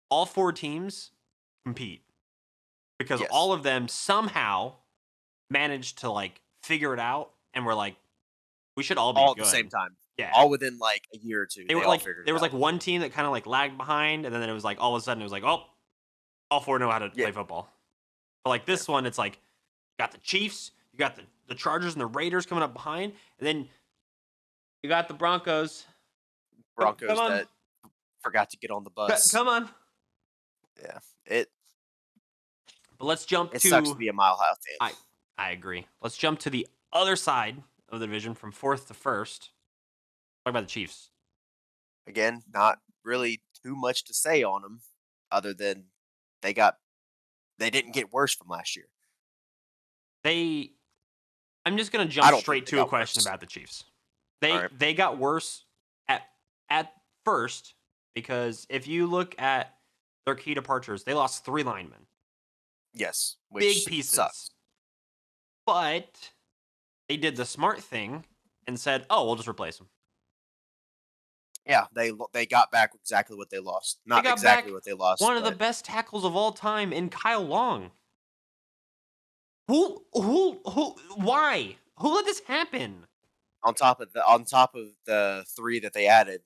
all 4 teams compete because Yes, all of them somehow managed to like figure it out and we're like we should all be all at the same good. time, Yeah. all within like a year or two. They They were all like figured there it was out. like one team that kind of like lagged behind and then it was like all of a sudden it was like, "Oh, all 4 know how to Yeah, play football." But like yeah. this one it's like you got the Chiefs, you got the Chargers and the Raiders coming up behind and then you got the Broncos. Come Broncos on. that forgot to get on the bus. Come on. Yeah, it But let's jump it sucks to to be a Mile High I fan. I agree. Let's jump to the other side of the division from 4th to 1st. Talk about the Chiefs. Again, not really too much to say on them, other than they got they didn't get worse from last year. They I'm just gonna I jump don't think straight they to a got question worse. about the Chiefs. All They right. they got worse at first because if you look at their key departures, they lost 3 linemen, Yes, big which pieces. sucks. But they did the smart thing and said, "Oh, we'll just replace them." Yeah, they got back exactly what they lost. They Not got exactly back what they lost, one of the but best tackles of all time in Kyle Long. Who? Why? Who let this happen? on top of the 3 that they added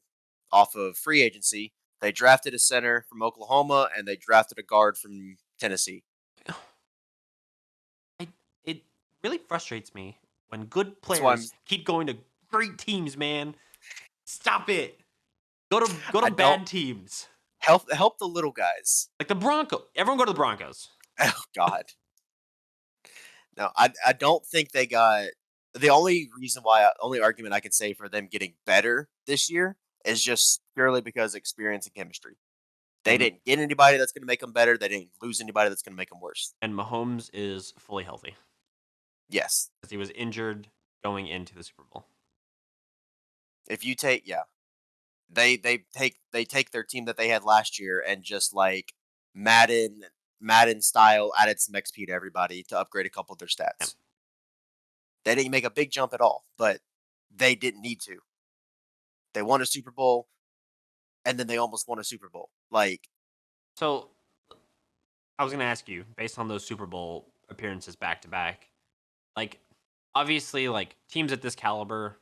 off of free agency, they drafted a center from Oklahoma and they drafted a guard from Tennessee. I, it really frustrates me when good That's why players keep going to great teams. Man, stop it. Go to I don't bad teams. Help the little guys. Like the Broncos. Everyone go to the Broncos. Oh God. No, I don't think they got the only reason why only argument I can say for them getting better this year is just purely because experience and chemistry. They And didn't get anybody that's going to make them better. They didn't lose anybody that's going to make them worse. and Mahomes is fully healthy Yes. because he was injured going into the Super Bowl. If you take yeah, they take their team that they had last year and just like Madden Madden style added some XP to everybody to upgrade a couple of their Yeah. stats. They didn't make a big jump at all, but they didn't need to. They won a Super Bowl and then they almost won a Super Bowl. Like, So I was going to ask you, based on those Super Bowl appearances back to back, like obviously, like teams at this caliber,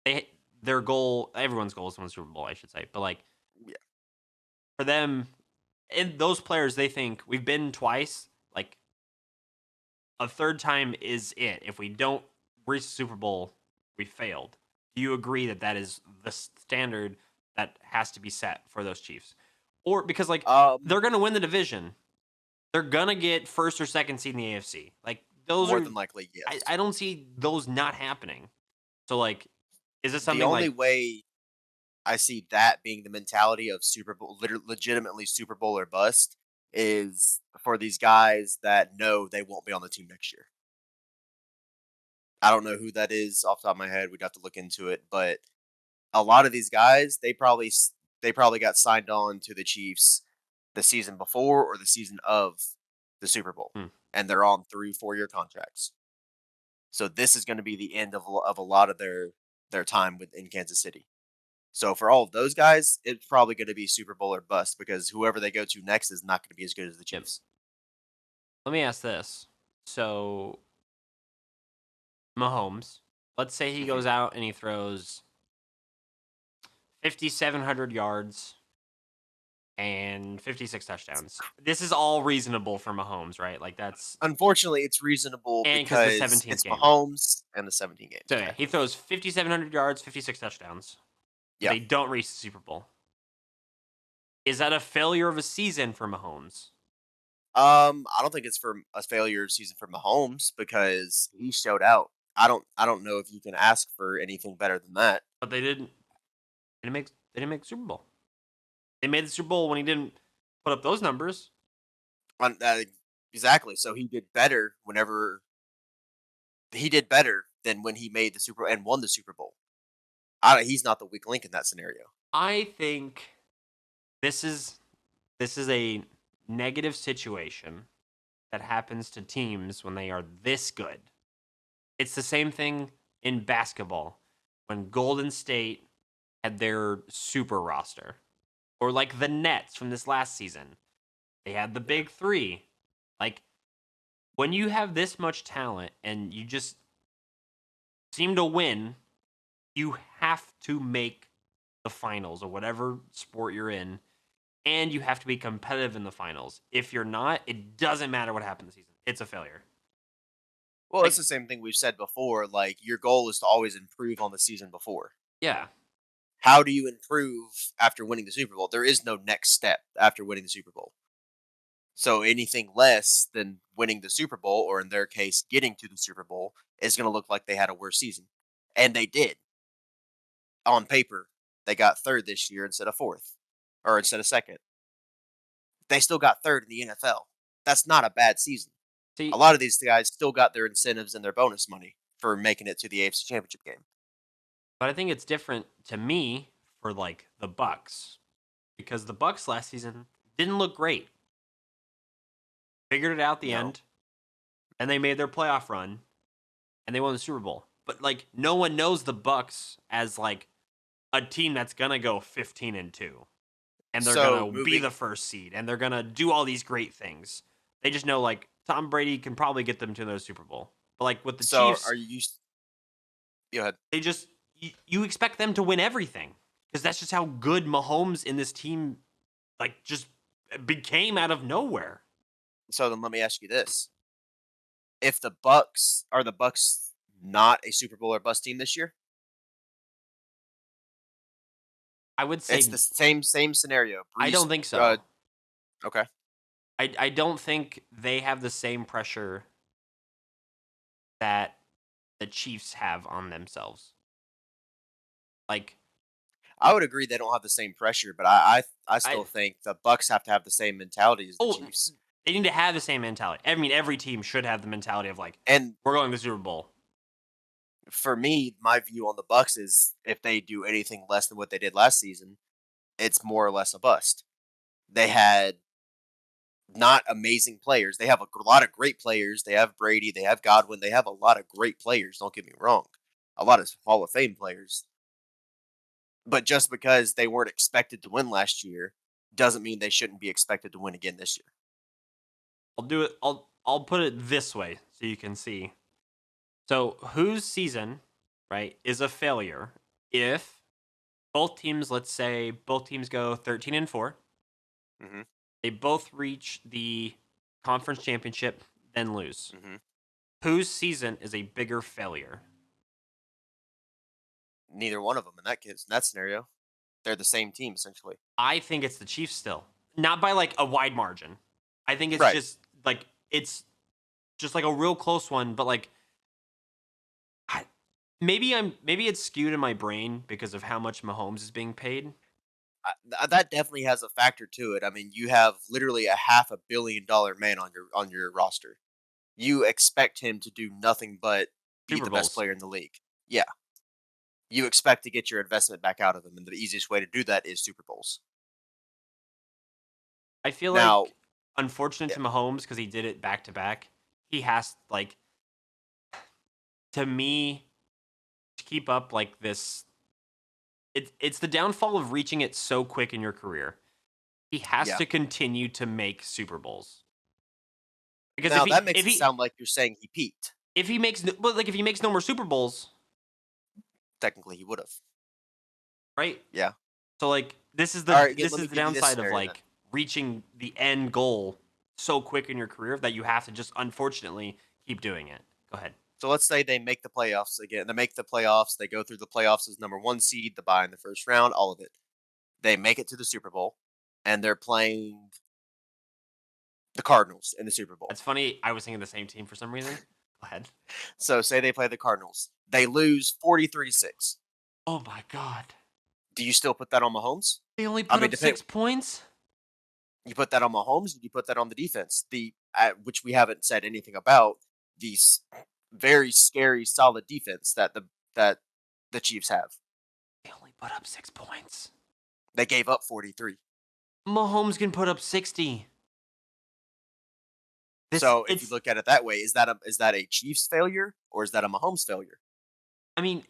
they their goal, everyone's goal is to win the Super Bowl, I should say, but like yeah, for them, and those players, they think we've been twice, like a third time is it. If we don't reach the Super Bowl, we failed. Do you agree that that is the standard that has to be set for those Chiefs? Or because like they're going to win the division, they're going to get first or second seed in the AFC. Like those more are, than likely, yes. I don't see those not happening. So like, is this The something only like way I see that being the mentality of Super Bowl, legitimately Super Bowl or bust, is for these guys that know they won't be on the team next year. I don't know who that is off the top of my head. We'd have to look into it, but a lot of these guys, they probably got signed on to the Chiefs the season before or the season of the Super Bowl, hmm, and they're on 3 4 year contracts. So this is going to be the end of a lot of their time in Kansas City. So for all of those guys, it's probably going to be Super Bowl or bust because whoever they go to next is not going to be as good as the yep. Chiefs. Let me ask this. So Mahomes, let's say he Mhm. goes out and he throws 5,700 yards and 56 touchdowns. This is all reasonable for Mahomes, right? Like that's Unfortunately, it's reasonable and because the because 17th it's game. Mahomes and the 17 games. So yeah, he Exactly. throws 5,700 yards, 56 touchdowns, but Yeah. they don't reach the Super Bowl. Is that a failure of a season for Mahomes? I don't think it's for a failure season for Mahomes because he showed out. I don't know if you can ask for anything better than that. But they didn't make the Super Bowl. They made the Super Bowl when he didn't put up those numbers. On, exactly. So he did better whenever he did better than when he made the Super and won the Super Bowl. He's not the weak link in that scenario. I think this is this is a negative situation that happens to teams when they are this good. It's the same thing in basketball when Golden State had their super roster, or like the Nets from this last season. They had the Yeah. big three. Like when you have this much talent and you just seem to win, you have to make the finals or whatever sport you're in, and you have to be competitive in the finals. If you're not, it doesn't matter what happened this season. It's a failure. Well, it's Like, the same thing we've said before. Like your goal is to always improve on the season before. yeah. How do you improve after winning the Super Bowl? There is no next step after winning the Super Bowl. So anything less than winning the Super Bowl, or in their case, getting to the Super Bowl, is going to look like they had a worse season. And they did. On paper, they got third this year instead of fourth, or instead of second. They still got third in the NFL. That's not a bad season. A See, lot of these guys still got their incentives and their bonus money for making it to the AFC Championship game. but I think it's different to me for like the Bucks because the Bucks last season didn't look great. Figured it out at the No. end, and they made their playoff run, and they won the Super Bowl. But like, no one knows the Bucks as like a team that's gonna go 15-2, and they're So gonna be moving. the first seed, and they're gonna do all these great things. They just know like Tom Brady can probably get them to their Super Bowl. But like with the So Chiefs, are you? Go ahead. they just you expect them to win everything because that's just how good Mahomes in this team like just became out of nowhere. So then let me ask you this: if the Bucks are the Bucks not a Super Bowl or bust team this year? I would It's say the same scenario. I Breeze. don't think so. Okay. I don't think they have the same pressure that the Chiefs have on themselves. Like, I would agree they don't have the same pressure, but I I still think the Bucks have to have the same mentality as the oh, Chiefs. they need to have the same mentality. I mean, every team should have the mentality of like, And we're going to the Super Bowl. for me, my view on the Bucks is if they do anything less than what they did last season, it's more or less a bust. They had not amazing players. They have a lot of great players. They have Brady, they have Godwin, they have a lot of great players, don't get me wrong. A lot of Hall of Fame players. But just because they weren't expected to win last year doesn't mean they shouldn't be expected to win again this year. I'll do it. I'll put it this way so you can see. So, whose season, right, is a failure if both teams, let's say both teams go 13 and 4, Mhm. they both reach the conference championship, then lose. Mhm. Whose season is a bigger failure? Neither one of them in that scenario. They're the same team essentially. I think it's the Chiefs still. Not by like a wide margin. I think it's Right. just like it's just like a real close one, but like I, maybe it's skewed in my brain because of how much Mahomes is being paid. That definitely has a factor to it. I mean, you have literally a $500 million man on your roster. You expect him to do nothing but be Super the best Bowls. player in the league. Yeah. You expect to get your investment back out of him, and the easiest way to do that is Super Bowls. I feel Now, like unfortunate yeah, to Mahomes because he did it back to back. He has like to me to keep up like this. It's the downfall of reaching it so quick in your career. He has yeah. to continue to make Super Bowls because Now that makes it sound like you're saying he peaked. if he makes but like if he makes no more Super Bowls, Technically, he would have. right? Yeah. So like All right. this Let me is the give you this downside of scenario then. like reaching the end goal so quick in your career that you have to just unfortunately keep doing it. Go ahead. So let's say they make the playoffs again. They make the playoffs. They go through the playoffs as number one seed, the bye in the first round, all of it. They make it to the Super Bowl, and they're playing the Cardinals in the Super Bowl. That's funny. I was thinking the same team for some reason. Go ahead. So say they play the Cardinals. They lose 43-6. Oh my god. Do you still put that on Mahomes? They only I put mean, up depend. 6 points? You put that on Mahomes, and you put that on the defense. Which we haven't said anything about these very scary, solid defense that the Chiefs have. They only put up 6 points. They gave up 43. Mahomes can put up 60. This So if you it's look at it that way, is that a Chiefs failure or is that a Mahomes failure? I mean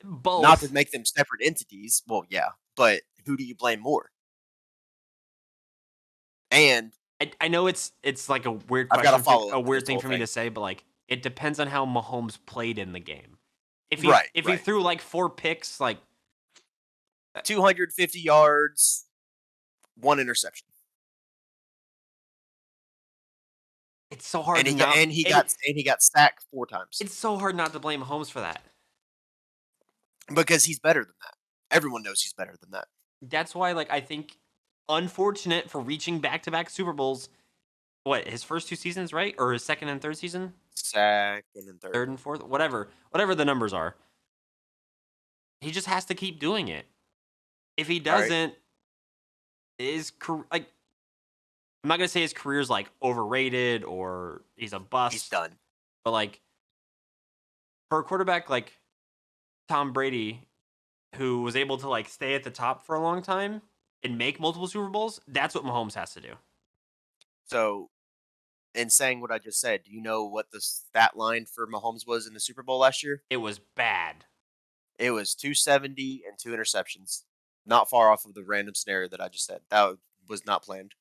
Not to both. make them separate entities. Well, yeah, but who do you blame more? And I know it's like a weird I've got a question for follow a up to weird this thing whole for me thing. to say, but like it depends on how Mahomes played in the game. Right, If he right. threw like 4 picks, like 250 yards, one interception, it's so hard and to not he got sacked 4 times it's so hard not to blame Mahomes for that. because he's better than that. Everyone knows he's better than that. That's why like I think unfortunate for reaching back-to-back Super Bowls. What, his first 2 seasons, right? Or his second and third season? Second and third. Third and fourth, whatever the numbers are. He just has to keep doing it. If he All right, doesn't, like I'm not gonna say his career's like overrated or he's a he's bust, done. but like for a quarterback like Tom Brady, who was able to like stay at the top for a long time and make multiple Super Bowls, that's what Mahomes has to do. So, in saying what I just said, do you know what the stat line for Mahomes was in the Super Bowl last year? It was bad. It was 270 and 2 interceptions. Not far off of the random scenario that I just said. That was not planned.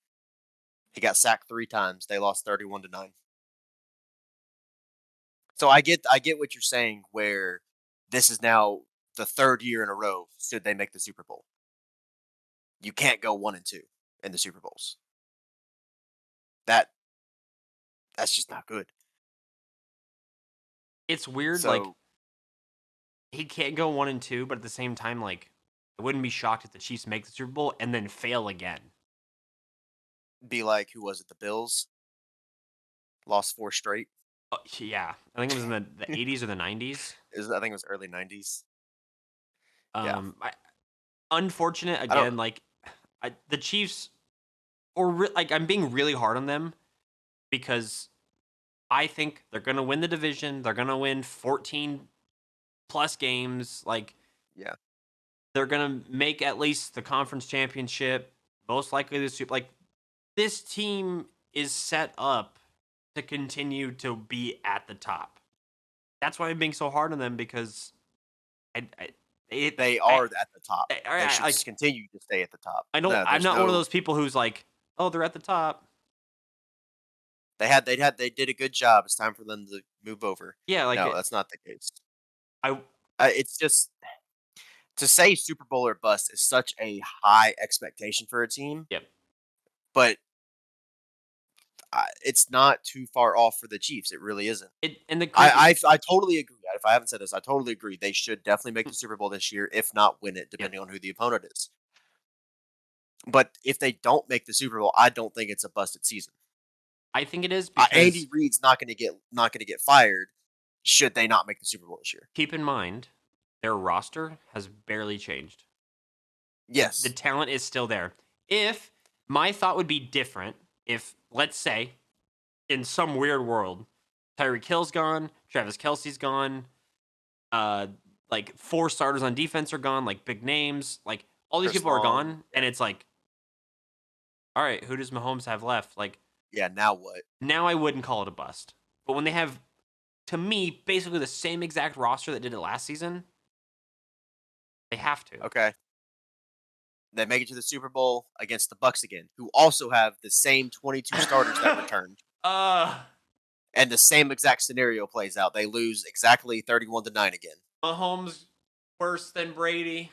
He got sacked 3 times. They lost 31-9. So I get what you're saying. Where this is now the third year in a row should they make the Super Bowl. You can't go 1-2 in the Super Bowls. That that's just not good. It's weird, like So he can't go 1 and 2, but at the same time, like I wouldn't be shocked if the Chiefs make the Super Bowl and then fail again. Be like, who was it? The Bills lost 4 straight. Yeah, I think it was in the 80s or the 90s. I think it was early 90s. Yeah. I, unfortunate I don't again. Like the Chiefs, like I'm being really hard on them because I think they're gonna win the division. They're gonna win 14 plus games. Like yeah. they're gonna make at least the conference championship. Most likely the Super. Like this team is set up to continue to be at the top. That's why I'm being so hard on them because I, I it They I, are at the top. They should like continue to stay at the top. I don't. No, I'm there's not one of no those people who's like, oh, they're at the top. they did a good job. It's time for them to move over. Yeah, like No, that's not the case. I. It's just to say Super Bowl or bust is such a high expectation for a team, Yep. but it's not too far off for the Chiefs. It really isn't. It and the crazy. I totally agree. If I haven't said this, I totally agree. They should definitely make the Super Bowl this year, if not win it, Yep. depending on who the opponent is. But if they don't make the Super Bowl, I don't think it's a busted season. I think it is Andy because Reid's not going to get fired should they not make the Super Bowl this year. keep in mind their roster has barely changed. The Yes, talent is still there. If my thought would be different, if let's say in some weird world, Tyreek Hill's gone, Travis Kelsey's gone, uh, like 4 starters on defense are gone, like big names, like all these Chris people are Long. gone, and it's like, all right, who does Mahomes have left? Like Yeah, now what? now I wouldn't call it a bust, but when they have, to me, basically the same exact roster that did it last season, they have to. Okay. They make it to the Super Bowl against the Bucks again, who also have the same 22 starters that returned. uh And the same exact scenario plays out. They lose exactly 31-9 again. Mahomes worse than Brady.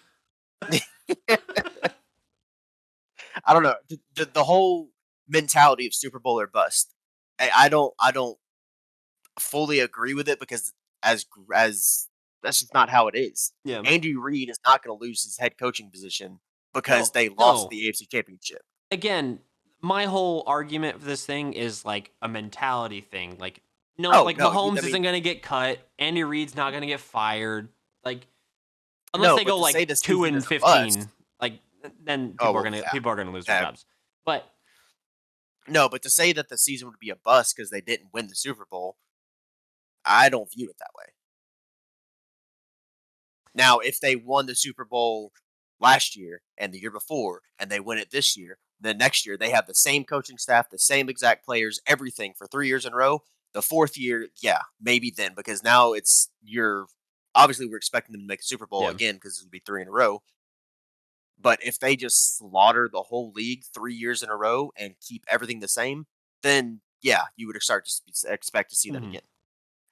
I don't know. The whole mentality of Super Bowl or bust. I don't fully agree with it because as that's just not how it is. Yeah. Andy Reid is not going to lose his head coaching position because No, they lost no. the AFC Championship. Again, my whole argument for this thing is like a mentality thing. Like, no, Oh like no, Mahomes I mean isn't gonna get cut. Andy Reid's not gonna get fired. Like, unless no, they but go to say like the two season and is a bust. 15, like then Oh well, yeah. people are gonna lose their Yeah. jobs. But No, but to say that the season would be a bust because they didn't win the Super Bowl, I don't view it that way. Now, if they won the Super Bowl last year and the year before, and they win it this year, then next year they have the same coaching staff, the same exact players, everything for 3 years in a row. The fourth year, yeah, maybe then because now it's you're obviously we're expecting them to make the Super Bowl yeah. again because it'll be 3 in a row. But if they just slaughter the whole league 3 years in a row and keep everything the same, then yeah, you would start to expect to see that Mhm. again.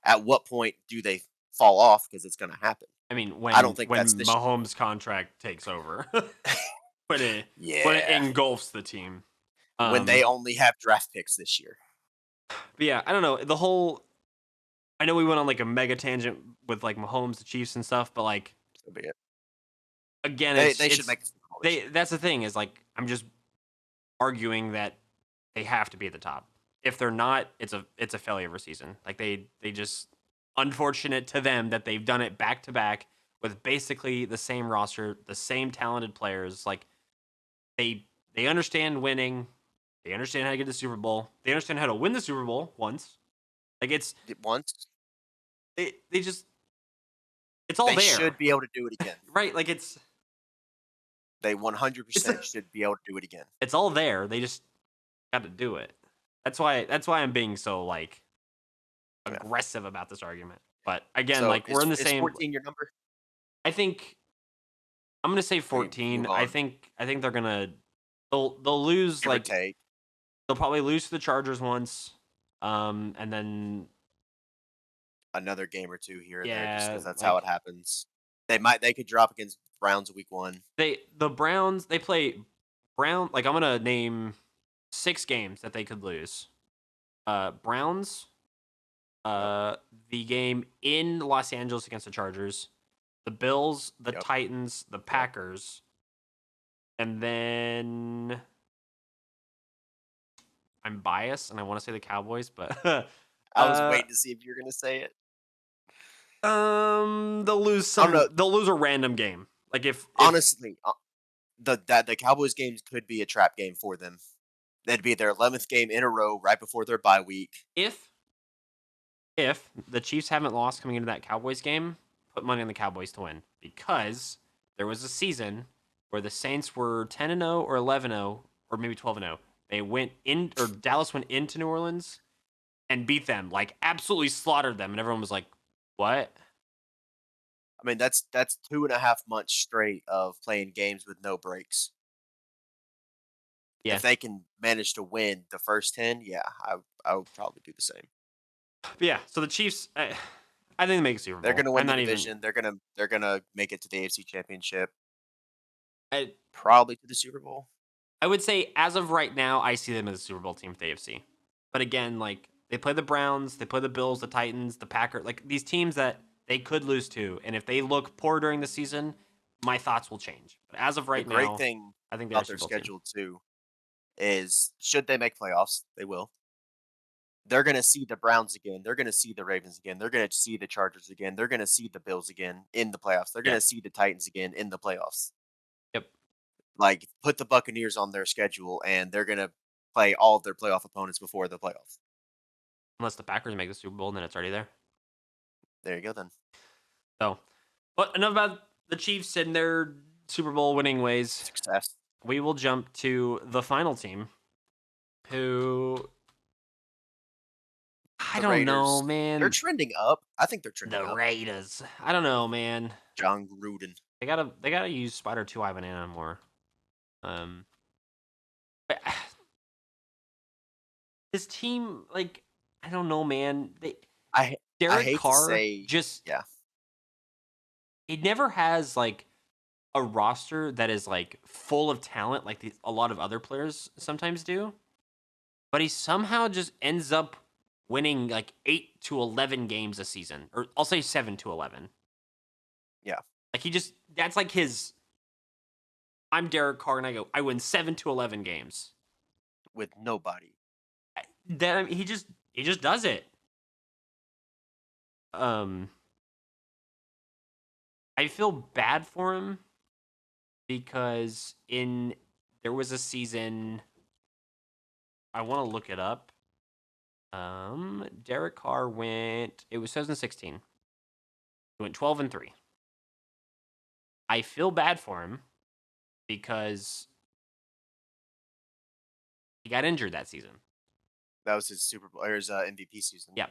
At what point do they fall off? Because it's going to happen. I mean, I don't think that's when this year. Mahomes' contract takes over, when it Yeah, engulfs the team. when they Um, only have draft picks this year. but yeah, I don't know. The whole I know we went on like a mega tangent with like Mahomes, the Chiefs and stuff, but like So be it. again, They should make the Super Bowl this they year. that's the thing is like I'm just arguing that they have to be at the top. If they're not, it's a failure of a season. Like they just unfortunate to them that they've done it back to back with basically the same roster, the same talented players. Like they understand winning, they understand how to get the Super Bowl, they understand how to win the Super Bowl once. Like Once they just it's all they there, should be able to do it again. right? Like They it's 100% should be able to do it again. it's all there. They just got to do it. That's why I'm being so like Yeah. aggressive about this argument. But again, So like we're in the is same. 14 your number? I think I'm gonna say We 14. move on, I think they're gonna they'll lose give or like take. they'll probably lose to the Chargers once, and then Another game or two here and there, just yeah, because that's how like it happens. They could drop against Browns week 1. the Browns they play Brown. Like I'm gonna name 6 games that they could lose. Browns, Yep. the game in Los Angeles against the Chargers, the Bills, the Yep. Titans, the Yep. Packers, and then I'm biased and I want to say the Cowboys, but I was waiting to see if you're gonna say it. they'll lose I don't know. they'll lose a random game. Like if Honestly, the Cowboys games could be a trap game for them. That'd be their 11th game in a row right before their bye week. if if the Chiefs haven't lost coming into that Cowboys game, put money on the Cowboys to win because there was a season where the Saints were 10-0 or 11-0 or maybe 12-0. They went in or Dallas went into New Orleans and beat them, like absolutely slaughtered them and everyone was like, "What?" I mean, that's 2.5 months straight of playing games with no breaks. Yeah. If they can manage to win the first 10, yeah, I would probably do the same. But yeah, so the Chiefs I think they make a Super They're Bowl. gonna win I'm the not even division. They're gonna make it to the AFC Championship, I probably to the Super Bowl. I would say as of right now, I see them as a Super Bowl team for the AFC. But again, like they play the Browns, they play the Bills, the Titans, the Packers, like these teams that they could lose to. And if they look poor during the season, my thoughts will change. But as of The right great now, thing I think they're a about their Super Bowl team. schedule too is should they make playoffs, they will. They're gonna see the Browns again. They're gonna see the Ravens again. They're gonna see the Chargers again. They're gonna see the Bills again in the playoffs. They're gonna Yep. see the Titans again in the playoffs. Yep. Like put the Buccaneers on their schedule, and they're gonna play all of their playoff opponents before the playoffs. Unless the Packers make the Super Bowl, then it's already there. There you go then. So, but enough about the Chiefs and their Super Bowl winning ways. Success. We will jump to the final team who I The don't know, Raiders, they're man. trending up. I think they're trending The up. Raiders. I don't know, man. John Gruden. They gotta use Spider 2 Eye Banana more. Um but this team, like, I don't know, man. I I Derek hate to Carr say, just yeah, he never has like a roster that is like full of talent like a lot of other players sometimes do. But he somehow just ends up winning like 8 to 11 games a season, or I'll say 7 to 11. yeah, Like he just that's like his I'm Derek Carr and I win 7 to 11 games. with nobody. Then he just does it. Um I feel bad for him because in there was a season I want to look it up. Derek Carr went it was 2016. He went 12-3. I feel bad for him because he got injured that season. That was his Super Bowl or his MVP season. Yeah.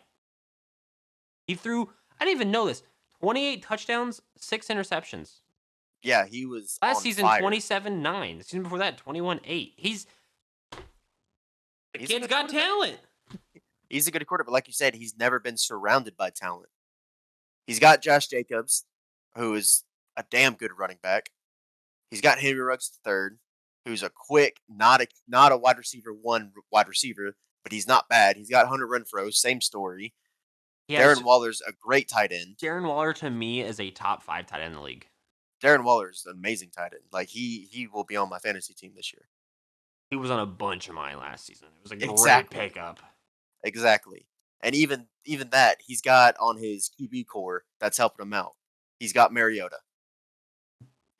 He threw I didn't even know this. 28 touchdowns, 6 interceptions. Yeah, he was Last on season, fire. 27-9. The season before that, 21-8. The He's a kid's good got quarterback. talent. He's a good quarterback, but like you said, he's never been surrounded by talent. He's got Josh Jacobs, who is a damn good running back. He's got Henry Ruggs III, who's a quick, not a wide receiver one wide receiver, but he's not bad. He's got Hunter Renfro, same story. He has Darren Waller's a great tight end. Darren Waller to me is a top 5 tight end in the league. Darren Waller's an amazing tight end. Like he will be on my fantasy team this year. He was on a bunch of mine last season. It was a great Exactly. pickup. Exactly. And even that, he's got on his QB core that's helping him out. He's got Mariota.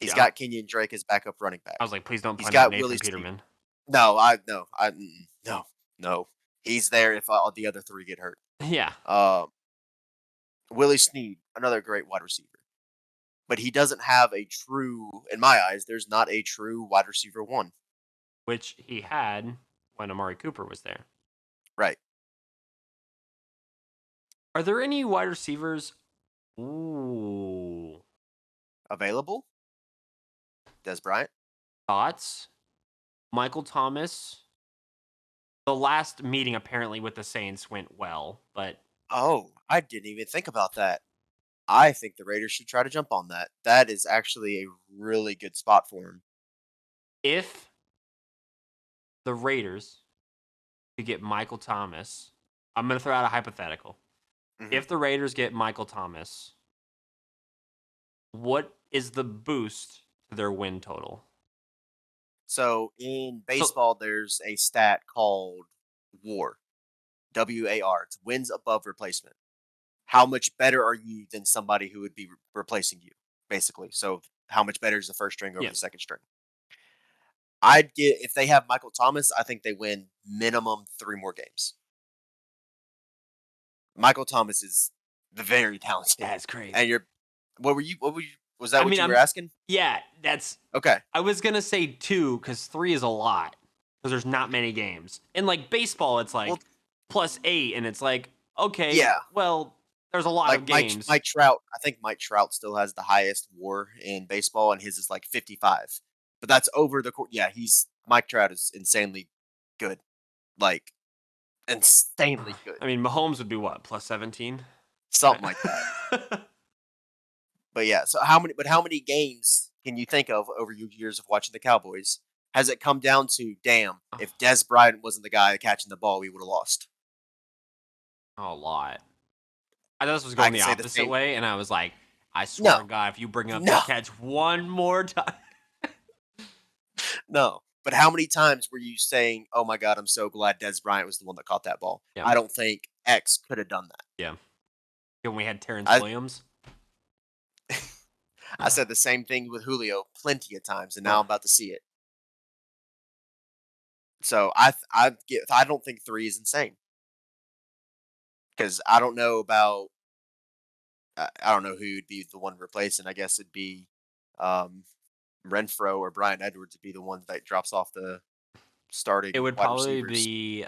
He's Yeah. got Kenyon Drake as backup running back. I was like, please don't He's punt out got Nathan Willie Snead. Peterman. No. He's there if the other three get hurt. Yeah. Willie Snead, another great wide receiver. But he doesn't have a true, in my eyes, there's not a true wide receiver one. Which he had when Amari Cooper was there. Right. Are there any wide receivers? Ooh. Available? Des Bryant? Thoughts? Michael Thomas. The last meeting apparently with the Saints went well, but Oh, I didn't even think about that. I think the Raiders should try to jump on that. That is actually a really good spot for him. if the Raiders could get Michael Thomas, I'm going to throw out a hypothetical. Mhm. If the Raiders get Michael Thomas, What is the boost to their win total? So in So baseball, there's a stat called WAR. WAR. It's wins above replacement. How much better are you than somebody who would be replacing you, basically? So how much better is the first string over yeah, the second string? I'd get if they have Michael Thomas, I think they win minimum 3 more games. Michael Thomas is the very talented, that's crazy. and you're. What were you? Was I that what mean, you were asking? yeah, that's. Okay. I was gonna say 2 because 3 is a lot because there's not many games. In like baseball, it's Well, like +8, and it's like okay, yeah. well, there's a lot Like of games. Mike Trout, I think Mike Trout still has the highest WAR in baseball, and his is like 55. But that's over the court. Yeah, he's Mike Trout is insanely good, like insanely good, I mean, Mahomes would be what +17. something like that. But yeah, so how many games can you think of over your years of watching the Cowboys? Has it come down to damn? If Des Bryant wasn't the guy catching the ball, we would have lost. A lot. I thought this was I going can the say the opposite same. way, and I was like, I No, swear to God, if you bring up no, that catch one more time, no. But how many times were you saying, "Oh my God, I'm so glad Des Bryant was the one that caught that ball"? yeah, I don't think X could have done that. yeah. When we had Terrence I Williams, I said the same thing with Julio plenty of times, and now oh, I'm about to see it. So I don't think 3 is insane because I don't know about I don't know who would be the one replacing. I guess it'd be um, Renfro or Brian Edwards would be the one that drops off the it starting would wide probably receivers. be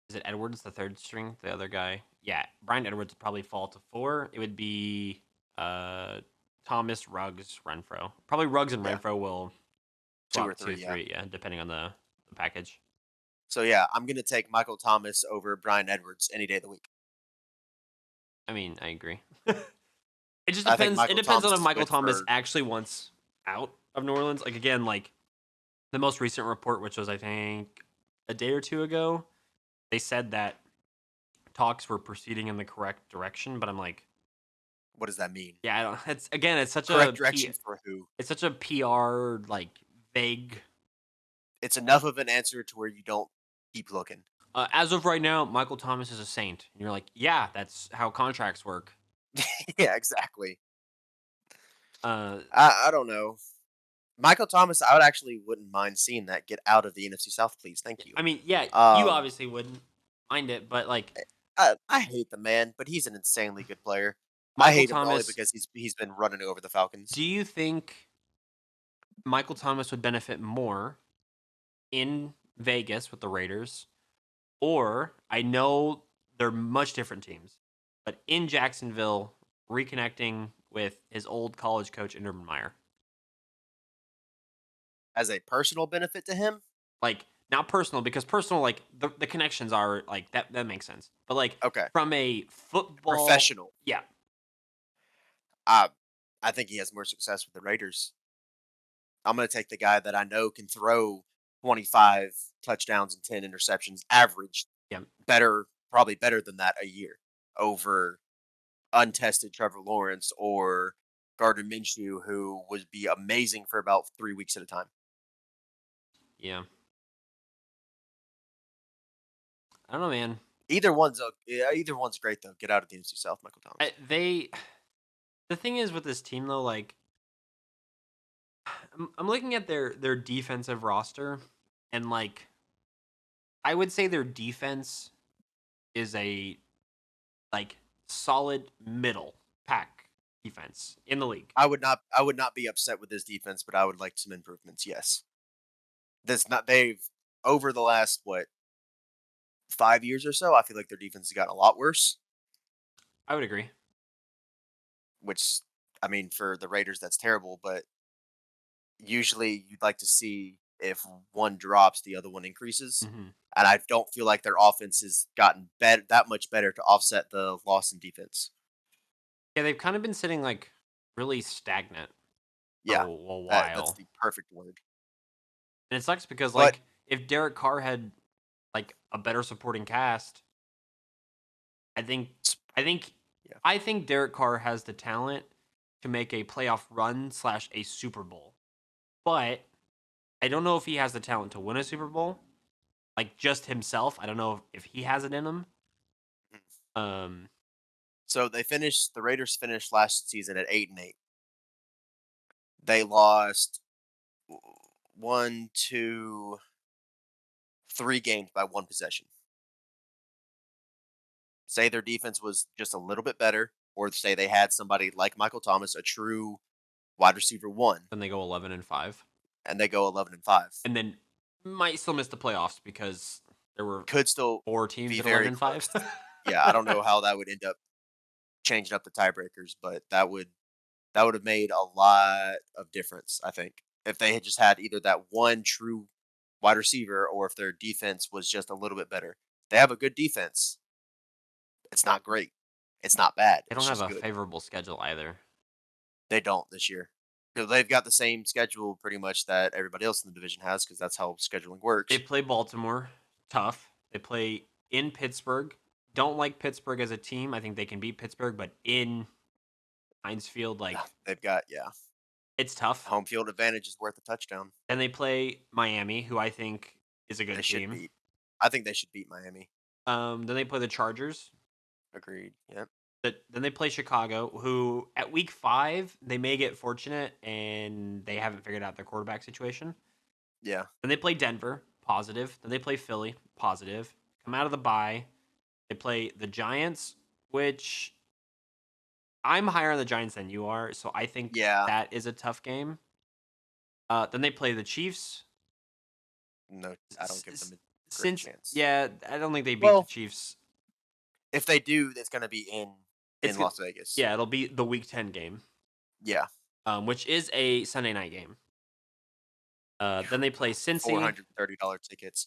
is it Edwards, the third string, the other guy? Yeah, Brian Edwards would probably fall to 4. It would be uh Thomas, Ruggs, Renfro. Probably Ruggs and Yeah, Renfro will 2 or swap 2, 3. Yeah. 3, yeah, depending on the package. So yeah, I'm gonna take Michael Thomas over Brian Edwards any day of the week. I mean, I agree. It just I think depends. It Michael depends Thomas on if is Michael good Thomas for. actually wants out of New Orleans. Like again, like the most recent report, which was I think a day or two ago, they said that talks were proceeding in the correct direction. But I'm like, What does that mean? yeah, I don't. It's again, it's such Correct a p. direction for who? It's such a PR like vague. It's enough of an answer to where you don't keep looking. As of right now, Michael Thomas is a saint, and you're like, yeah, that's how contracts work. Yeah, exactly. Uh, I don't know. Michael Thomas, I would actually wouldn't mind seeing that get out of the NFC South, please. Thank you. I mean, yeah, you Um, obviously wouldn't mind it, but like I hate the man, but he's an insanely good player. I Michael hate him only Thomas, because he's been running over the Falcons. do you think Michael Thomas would benefit more in Vegas with the Raiders, or I know they're much different teams, but in Jacksonville, reconnecting with his old college coach, Urban Meyer? As a personal benefit to him, Like, not personal, because personal, like, the connections are, like, that makes sense. But, like, okay, from a football, professional. yeah, Uh, I think he has more success with the Raiders. I'm going to take the guy that I know can throw 25 touchdowns and 10 interceptions, average yeah, better, probably better than that a year over untested Trevor Lawrence or Gardner Minshew, who would be amazing for about 3 weeks at a time. yeah. I don't know, man. Either one's great though. Get out of the NFC South, Michael Thomas. The thing is with this team, though, like, I'm looking at their defensive roster, and like I would say their defense is a like solid middle pack defense in the league. I would not be upset with this defense, but I would like some improvements. Yes, that's not they've over the last what 5 years or so. I feel like their defense has gotten a lot worse. I would agree. Which I mean, for the Raiders, that's terrible. But usually, you'd like to see if one drops, the other one increases. Hmm. And I don't feel like their offense has gotten better that much better to offset the loss in defense. Yeah, they've kind of been sitting like really stagnant for Yeah, a that's while, the perfect word. and it sucks because But like if Derek Carr had like a better supporting cast, I think s- I think yeah, I think Derek Carr has the talent. to make a playoff run slash a Super Bowl. But I don't know if he has the talent to win a Super Bowl. Like just himself. I don't know if he has it in him. Mhm. Um, So the Raiders finished last season at 8-8. They lost one, two, 3 games by 1 possession. Say their defense was just a little bit better, or say they had somebody like Michael Thomas, a true wide receiver one, then they go 11-5, and they go 11-5. and then might still miss the playoffs because there were Could still four teams be at very 11-5. close. Yeah, I don't know how that would end up changing up the tiebreakers, but that would have made a lot of difference, I think, if they had just had either that one true wide receiver or if their defense was just a little bit better. They have a good defense. It's not great. It's not bad. They don't It's have just a good. favorable schedule either. They don't this year. Because they've got the same schedule pretty much that everybody else in the division has because that's how scheduling They works. play Baltimore, tough. They play in Pittsburgh. Don't like Pittsburgh as a team. I think they can beat Pittsburgh, but in Heinz Field, Yeah, like they've got, yeah, it's tough. home field advantage is worth a touchdown. Then they play Miami, who I think is a They good should team. beat. I think they should beat Miami. Then they play the Chargers. Agreed. Yep. Then they play Chicago, who at week 5 they may get fortunate and they haven't figured out their quarterback situation. Yeah. Then they play Denver, positive. Then they play Philly, positive. Come out of the bye. They play the Giants, which I'm higher on the Giants than you are, so I think Yeah. that is a tough game. Then they play the Chiefs. No, I don't give them a great Since chance. yeah, I don't think they beat the Well, Chiefs. if they do, it's going to be in It's good. Las Vegas. Yeah, it'll be the Week 10 game, Yeah. which is a Sunday night game. Then they play Cincy. $430 tickets.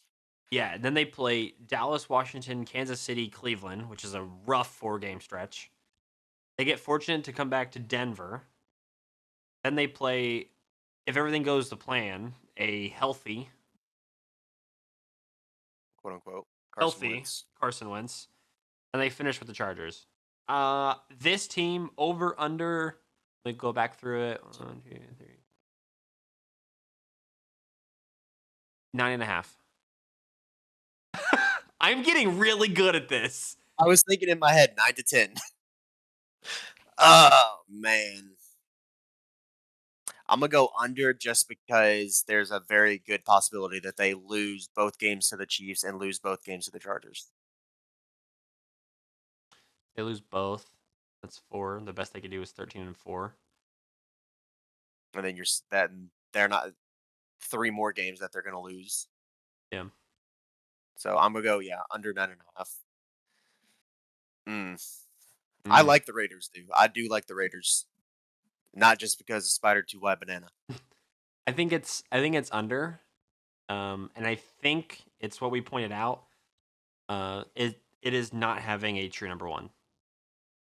Yeah, then they play Dallas, Washington, Kansas City, Cleveland, which is a rough 4-game stretch. They get fortunate to come back to Denver. Then they play, if everything goes to plan, a Quote unquote. Carson healthy Wentz. Carson Wentz, and they finish with the Chargers. This team over under. Let me go back through it. 1, 2, 3. 9.5. I'm getting really good at this. I was thinking in my head 9 to 10. Oh man. I'm gonna go under just because there's a very good possibility that they lose both games to the Chiefs and lose both games to the Chargers. They lose both. That's 4. The best they could do is 13-4. And then that they're not 3 more games that they're gonna lose. Yeah. So I'm gonna go, yeah, under 9.5. Mm. I Mm. like the Raiders, dude. I do like the Raiders. Not just because of Spider 2Y Banana. I think it's under. And I think it's what we pointed out. It is not having a true number one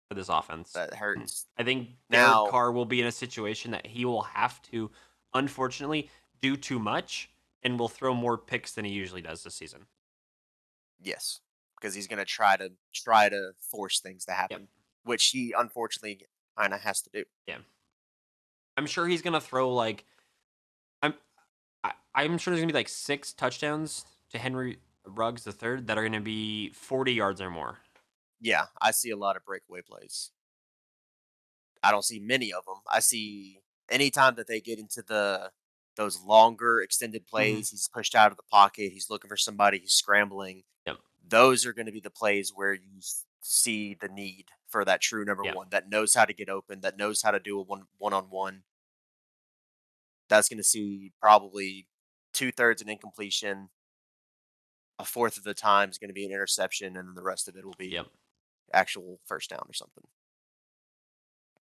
for this offense. That hurts. I think Derek Now, Carr will be in a situation that he will have to, unfortunately, do too much and will throw more picks than he usually does this season. yes, because he's gonna try to force things to Yep. happen, which he unfortunately kind of has to do. Yeah. I'm sure he's gonna throw like I'm I'm sure there's gonna be like 6 touchdowns to Henry Ruggs the third that are gonna be 40 yards or more. Yeah, I see a lot of breakaway plays. I don't see many of them. I see anytime that they get into those longer extended Mm-hmm. plays, he's pushed out of the pocket, he's looking for somebody, he's scrambling. Yep. Those are going to be the plays where you see the need for that true number Yep. one that knows how to get open, that knows how to do a one on one. That's going to see probably 2/3 an incompletion, a fourth of the time is going to be an interception, and then the rest of it will be Yep. actual first down or something.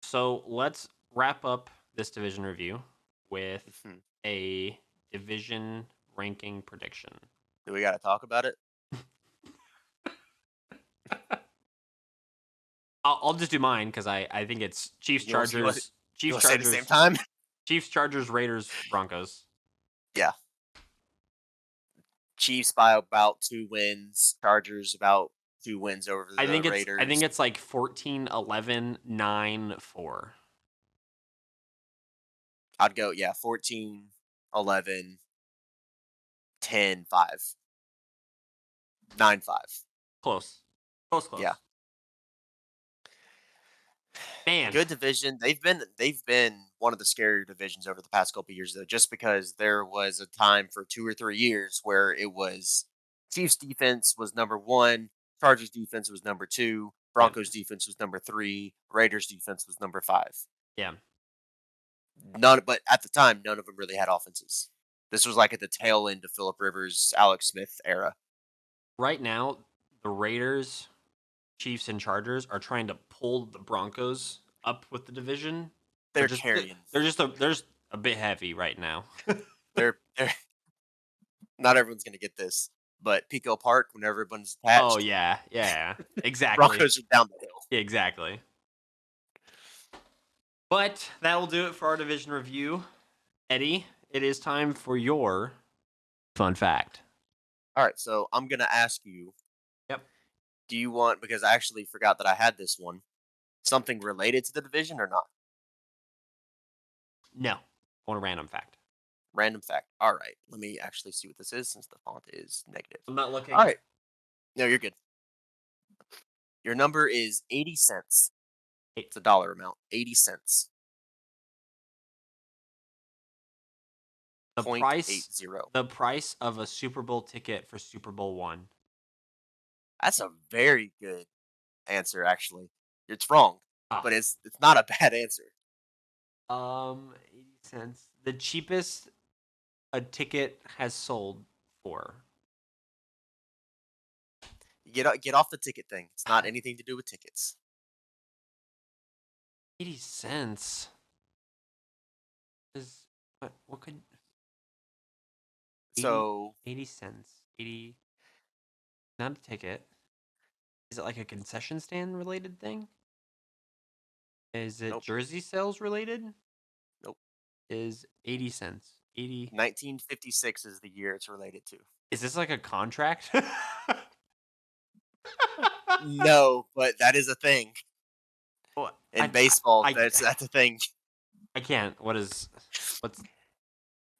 So let's wrap up this division review with Mhm. a division ranking prediction. Do we got to talk about it? I'll just do mine because I think it's Chiefs, You want Chargers, you Chiefs, want to say it at the same Chargers, time? Chiefs, Chargers, Raiders, Broncos. Yeah. Chiefs by about 2 wins. Chargers about 2 wins over I the think it's I think Raiders. it's like 14, 11, 9, 4. I'd go, yeah, 14, 11, 10, 5, 9, 5. Close. Close, Yeah. close. Man. Good division. They've been one of the scarier divisions over the past couple years though, just because there was a time for 2 or 3 years where it was Chiefs defense was number one, Chargers defense was number two, Yeah. Broncos defense was number three, Raiders defense was number five. Yeah. None, but at the time, none of them really had offenses. This was like at the tail end of Philip Rivers, Alex Smith era. Right now, the Raiders, Chiefs, and Chargers are trying to pull the Broncos up with the division. They're They're just carrying. they're just a bit heavy right now. They're not everyone's gonna get this, but Pico Park, when everyone's Oh attached, yeah, yeah, exactly, Broncos are down the hill. yeah, exactly. But that'll do it for our division review. Eddie, it is time for your fun fact. All right, so I'm gonna ask you: Yep. do you want? Because I actually forgot that I had this one. Something related to the division or not? No, I want a random fact. Random fact. All right, let me actually see what this is since the font is negative. I'm not All looking. right, no, you're good. Your number is 80 cents. Hey, It's a dollar amount. 80 cents. the Point price, 80. the price of a Super Bowl ticket for Super Bowl one. That's a very good answer, actually. It's wrong, Ah, but it's not a bad answer. 80 cents. The cheapest a ticket has sold for. Get off the ticket thing. It's not Ah, anything to do with tickets. 80 cents is what could 80 So 80 cents 80 not a ticket. Is it like a concession stand related thing? Is it nope, jersey sales related? nope. Is 80 cents 80? 1956 is the year it's related to. Is this like a contract? No, but that is a thing What? in baseball. I That's a thing. I can't. What's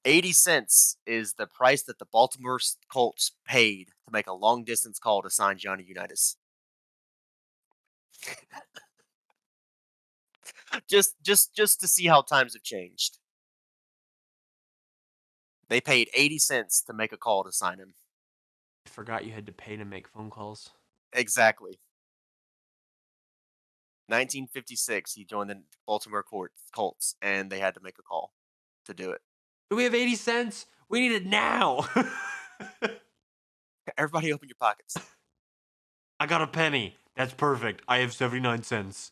80 cents is the price that the Baltimore Colts paid to make a long distance call to sign Johnny Unitas. Just to see how times have changed. They paid 80 cents to make a call to sign him. I forgot you had to pay to make phone calls. Exactly. 1956, he joined the Baltimore Colts, and they had to make a call to do it. Do we have 80 cents? We need it now. Everybody, open your pockets. I got a penny. That's perfect. I have 79 cents.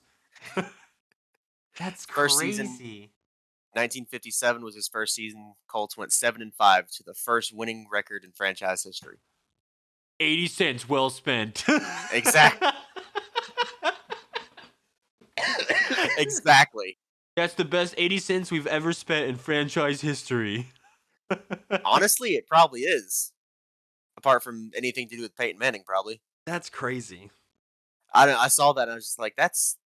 That's First season, crazy. 1957 was his first season. Colts went 7-5 to the first winning record in franchise history. 80 cents well spent. Exactly. Exactly. That's the best 80 cents we've ever spent in franchise history. Honestly, it probably is. Apart from anything to do with Peyton Manning, probably. That's crazy. I saw that and I was just like, that's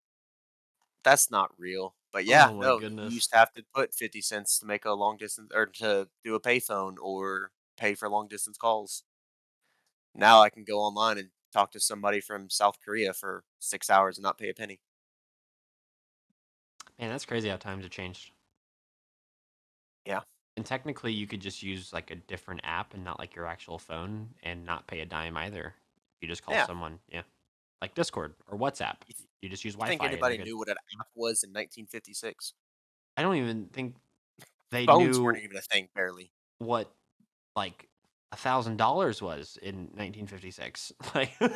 not real. But yeah, Oh my no, you goodness. used to have to put 50 cents to make a long distance or to do a payphone or pay for long distance calls. Now I can go online and talk to somebody from South Korea for 6 hours and not pay a penny. Man, that's crazy how times have changed. Yeah. And technically, you could just use like a different app and not like your actual phone and not pay a dime either. You just call Yeah. someone, yeah, like Discord or WhatsApp. You just use You think Wi-Fi and you're anybody good. knew what an app was in 1956? I don't even think they Phones weren't knew even a thing, barely. what like $1,000 was in 1956. Like some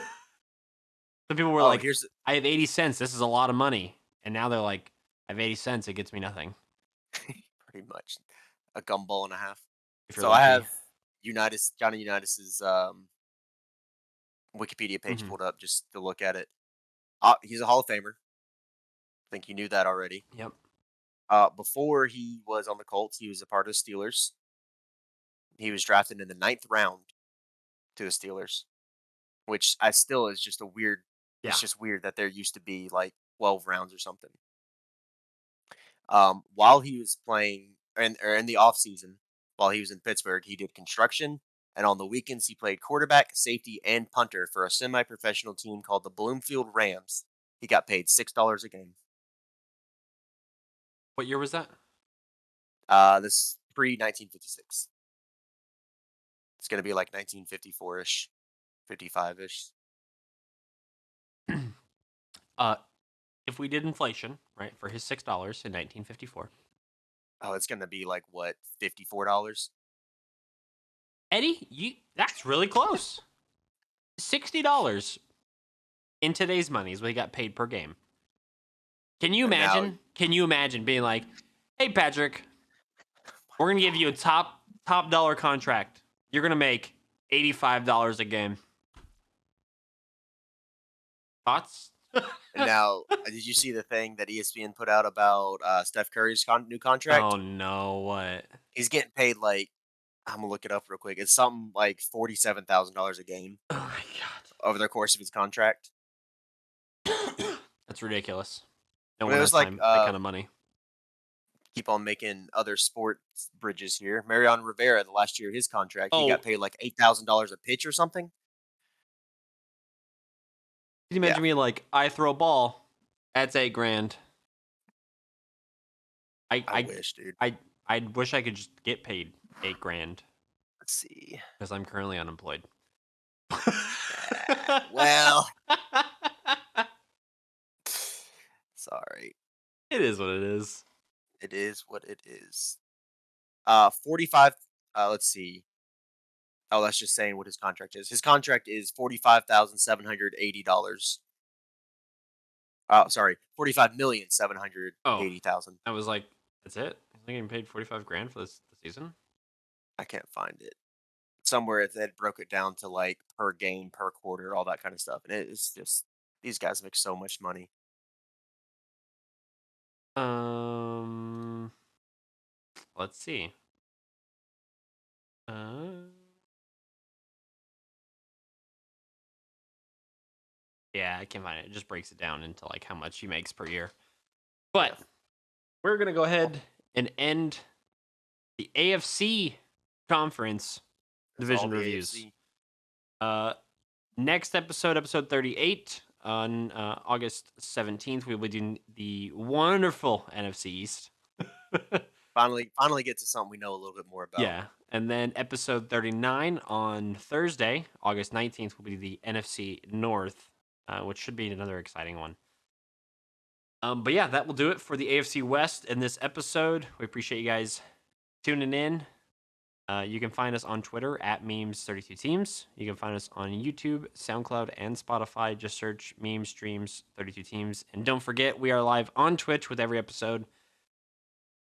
people were Oh, like, here's "I have 80 cents. This is a lot of money," and now they're like, "I have 80 cents. It gets me nothing." pretty much a gumball and a half. If you're So I lucky. have Johnny Unitas's Wikipedia page Hmm. pulled up just to look at it. He's a Hall of Famer. I think you knew that already. Yep. Before he was on the Colts, he was a part of the Steelers. He was drafted in the ninth round to the Steelers, which I still is just a weird. It's Yeah. just weird that there used to be like 12 rounds or something. While he was playing in the off season while he was in Pittsburgh, he did construction, and on the weekends he played quarterback, safety, and punter for a semi-professional team called the Bloomfield Rams. He got paid $6 a game. What year was that? This pre 1956. It's gonna be like 1954 ish, 55 ish. uh, if we did inflation, right, for his $6 in 1954, Oh, it's gonna be like what, $54? Eddie, that's really close. $60 in today's money is what he got paid per game. Can you And now, imagine? Can you imagine being like, "Hey, Patrick, we're gonna give you a top dollar contract. You're gonna make $85 a game." Thoughts? and now, did you see the thing that ESPN put out about Steph Curry's new Oh contract? no! What? He's getting paid like, I'm gonna look it up real quick. It's something like $47,000 a game Oh my over the course of his contract. god, that's ridiculous. No But one it has was like, time that kind of money. keep on making other sports bridges here. Mariano Rivera, the last year of his contract, he got Oh, paid like $8,000 a pitch or something. can you Yeah, imagine me like, I throw a ball, that's 8 grand. I I I wish, dude. I wish I could just get paid 8 grand Let's see. because I'm currently unemployed. Well, sorry. It is what it is. It is what it is. 45. Let's see. Oh, that's just saying what his contract is. His contract is $45,780. Sorry, 45,780,000. Oh, I was like, that's it? He's only getting paid 45 grand for this the season? I can't find it. Somewhere that broke it down to like per game, per quarter, all that kind of stuff. And it's just these guys make so much money. Um, let's see. Uh, yeah, I can't find it. It just breaks it down into like how much he makes per year. Yeah, But we're gonna go ahead and end the AFC conference that's all division the reviews. AFC. Uh, Next episode, episode 38, on August 17th, we'll be doing the wonderful NFC East. Finally get to something we know a little bit more about. Yeah. And then episode 39 on Thursday, August 19th, will be the NFC North, which should be another exciting one. But yeah, that will do it for the AFC West in this episode. We appreciate you guys tuning in. You can find us on Twitter at Memes32Teams. You can find us on YouTube, SoundCloud, and Spotify. Just search Memes Streams 32 Teams. And don't forget, we are live on Twitch with every episode.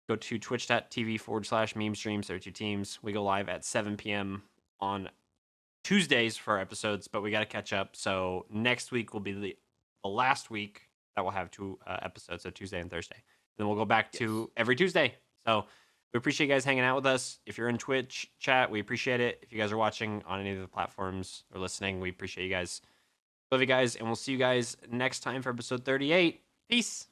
Go to twitch.tv/Meme Streams 32 Teams. We go live at 7 p.m. on Tuesdays for our episodes, but we got to catch up. So next week will be the last week that we'll have 2 episodes, so Tuesday and Thursday. Then we'll go back to every Tuesday. So we appreciate you guys hanging out with us. If you're in Twitch chat, we appreciate it. If you guys are watching on any of the platforms or listening, we appreciate you guys. Love you guys, and we'll see you guys next time for episode 38. Peace.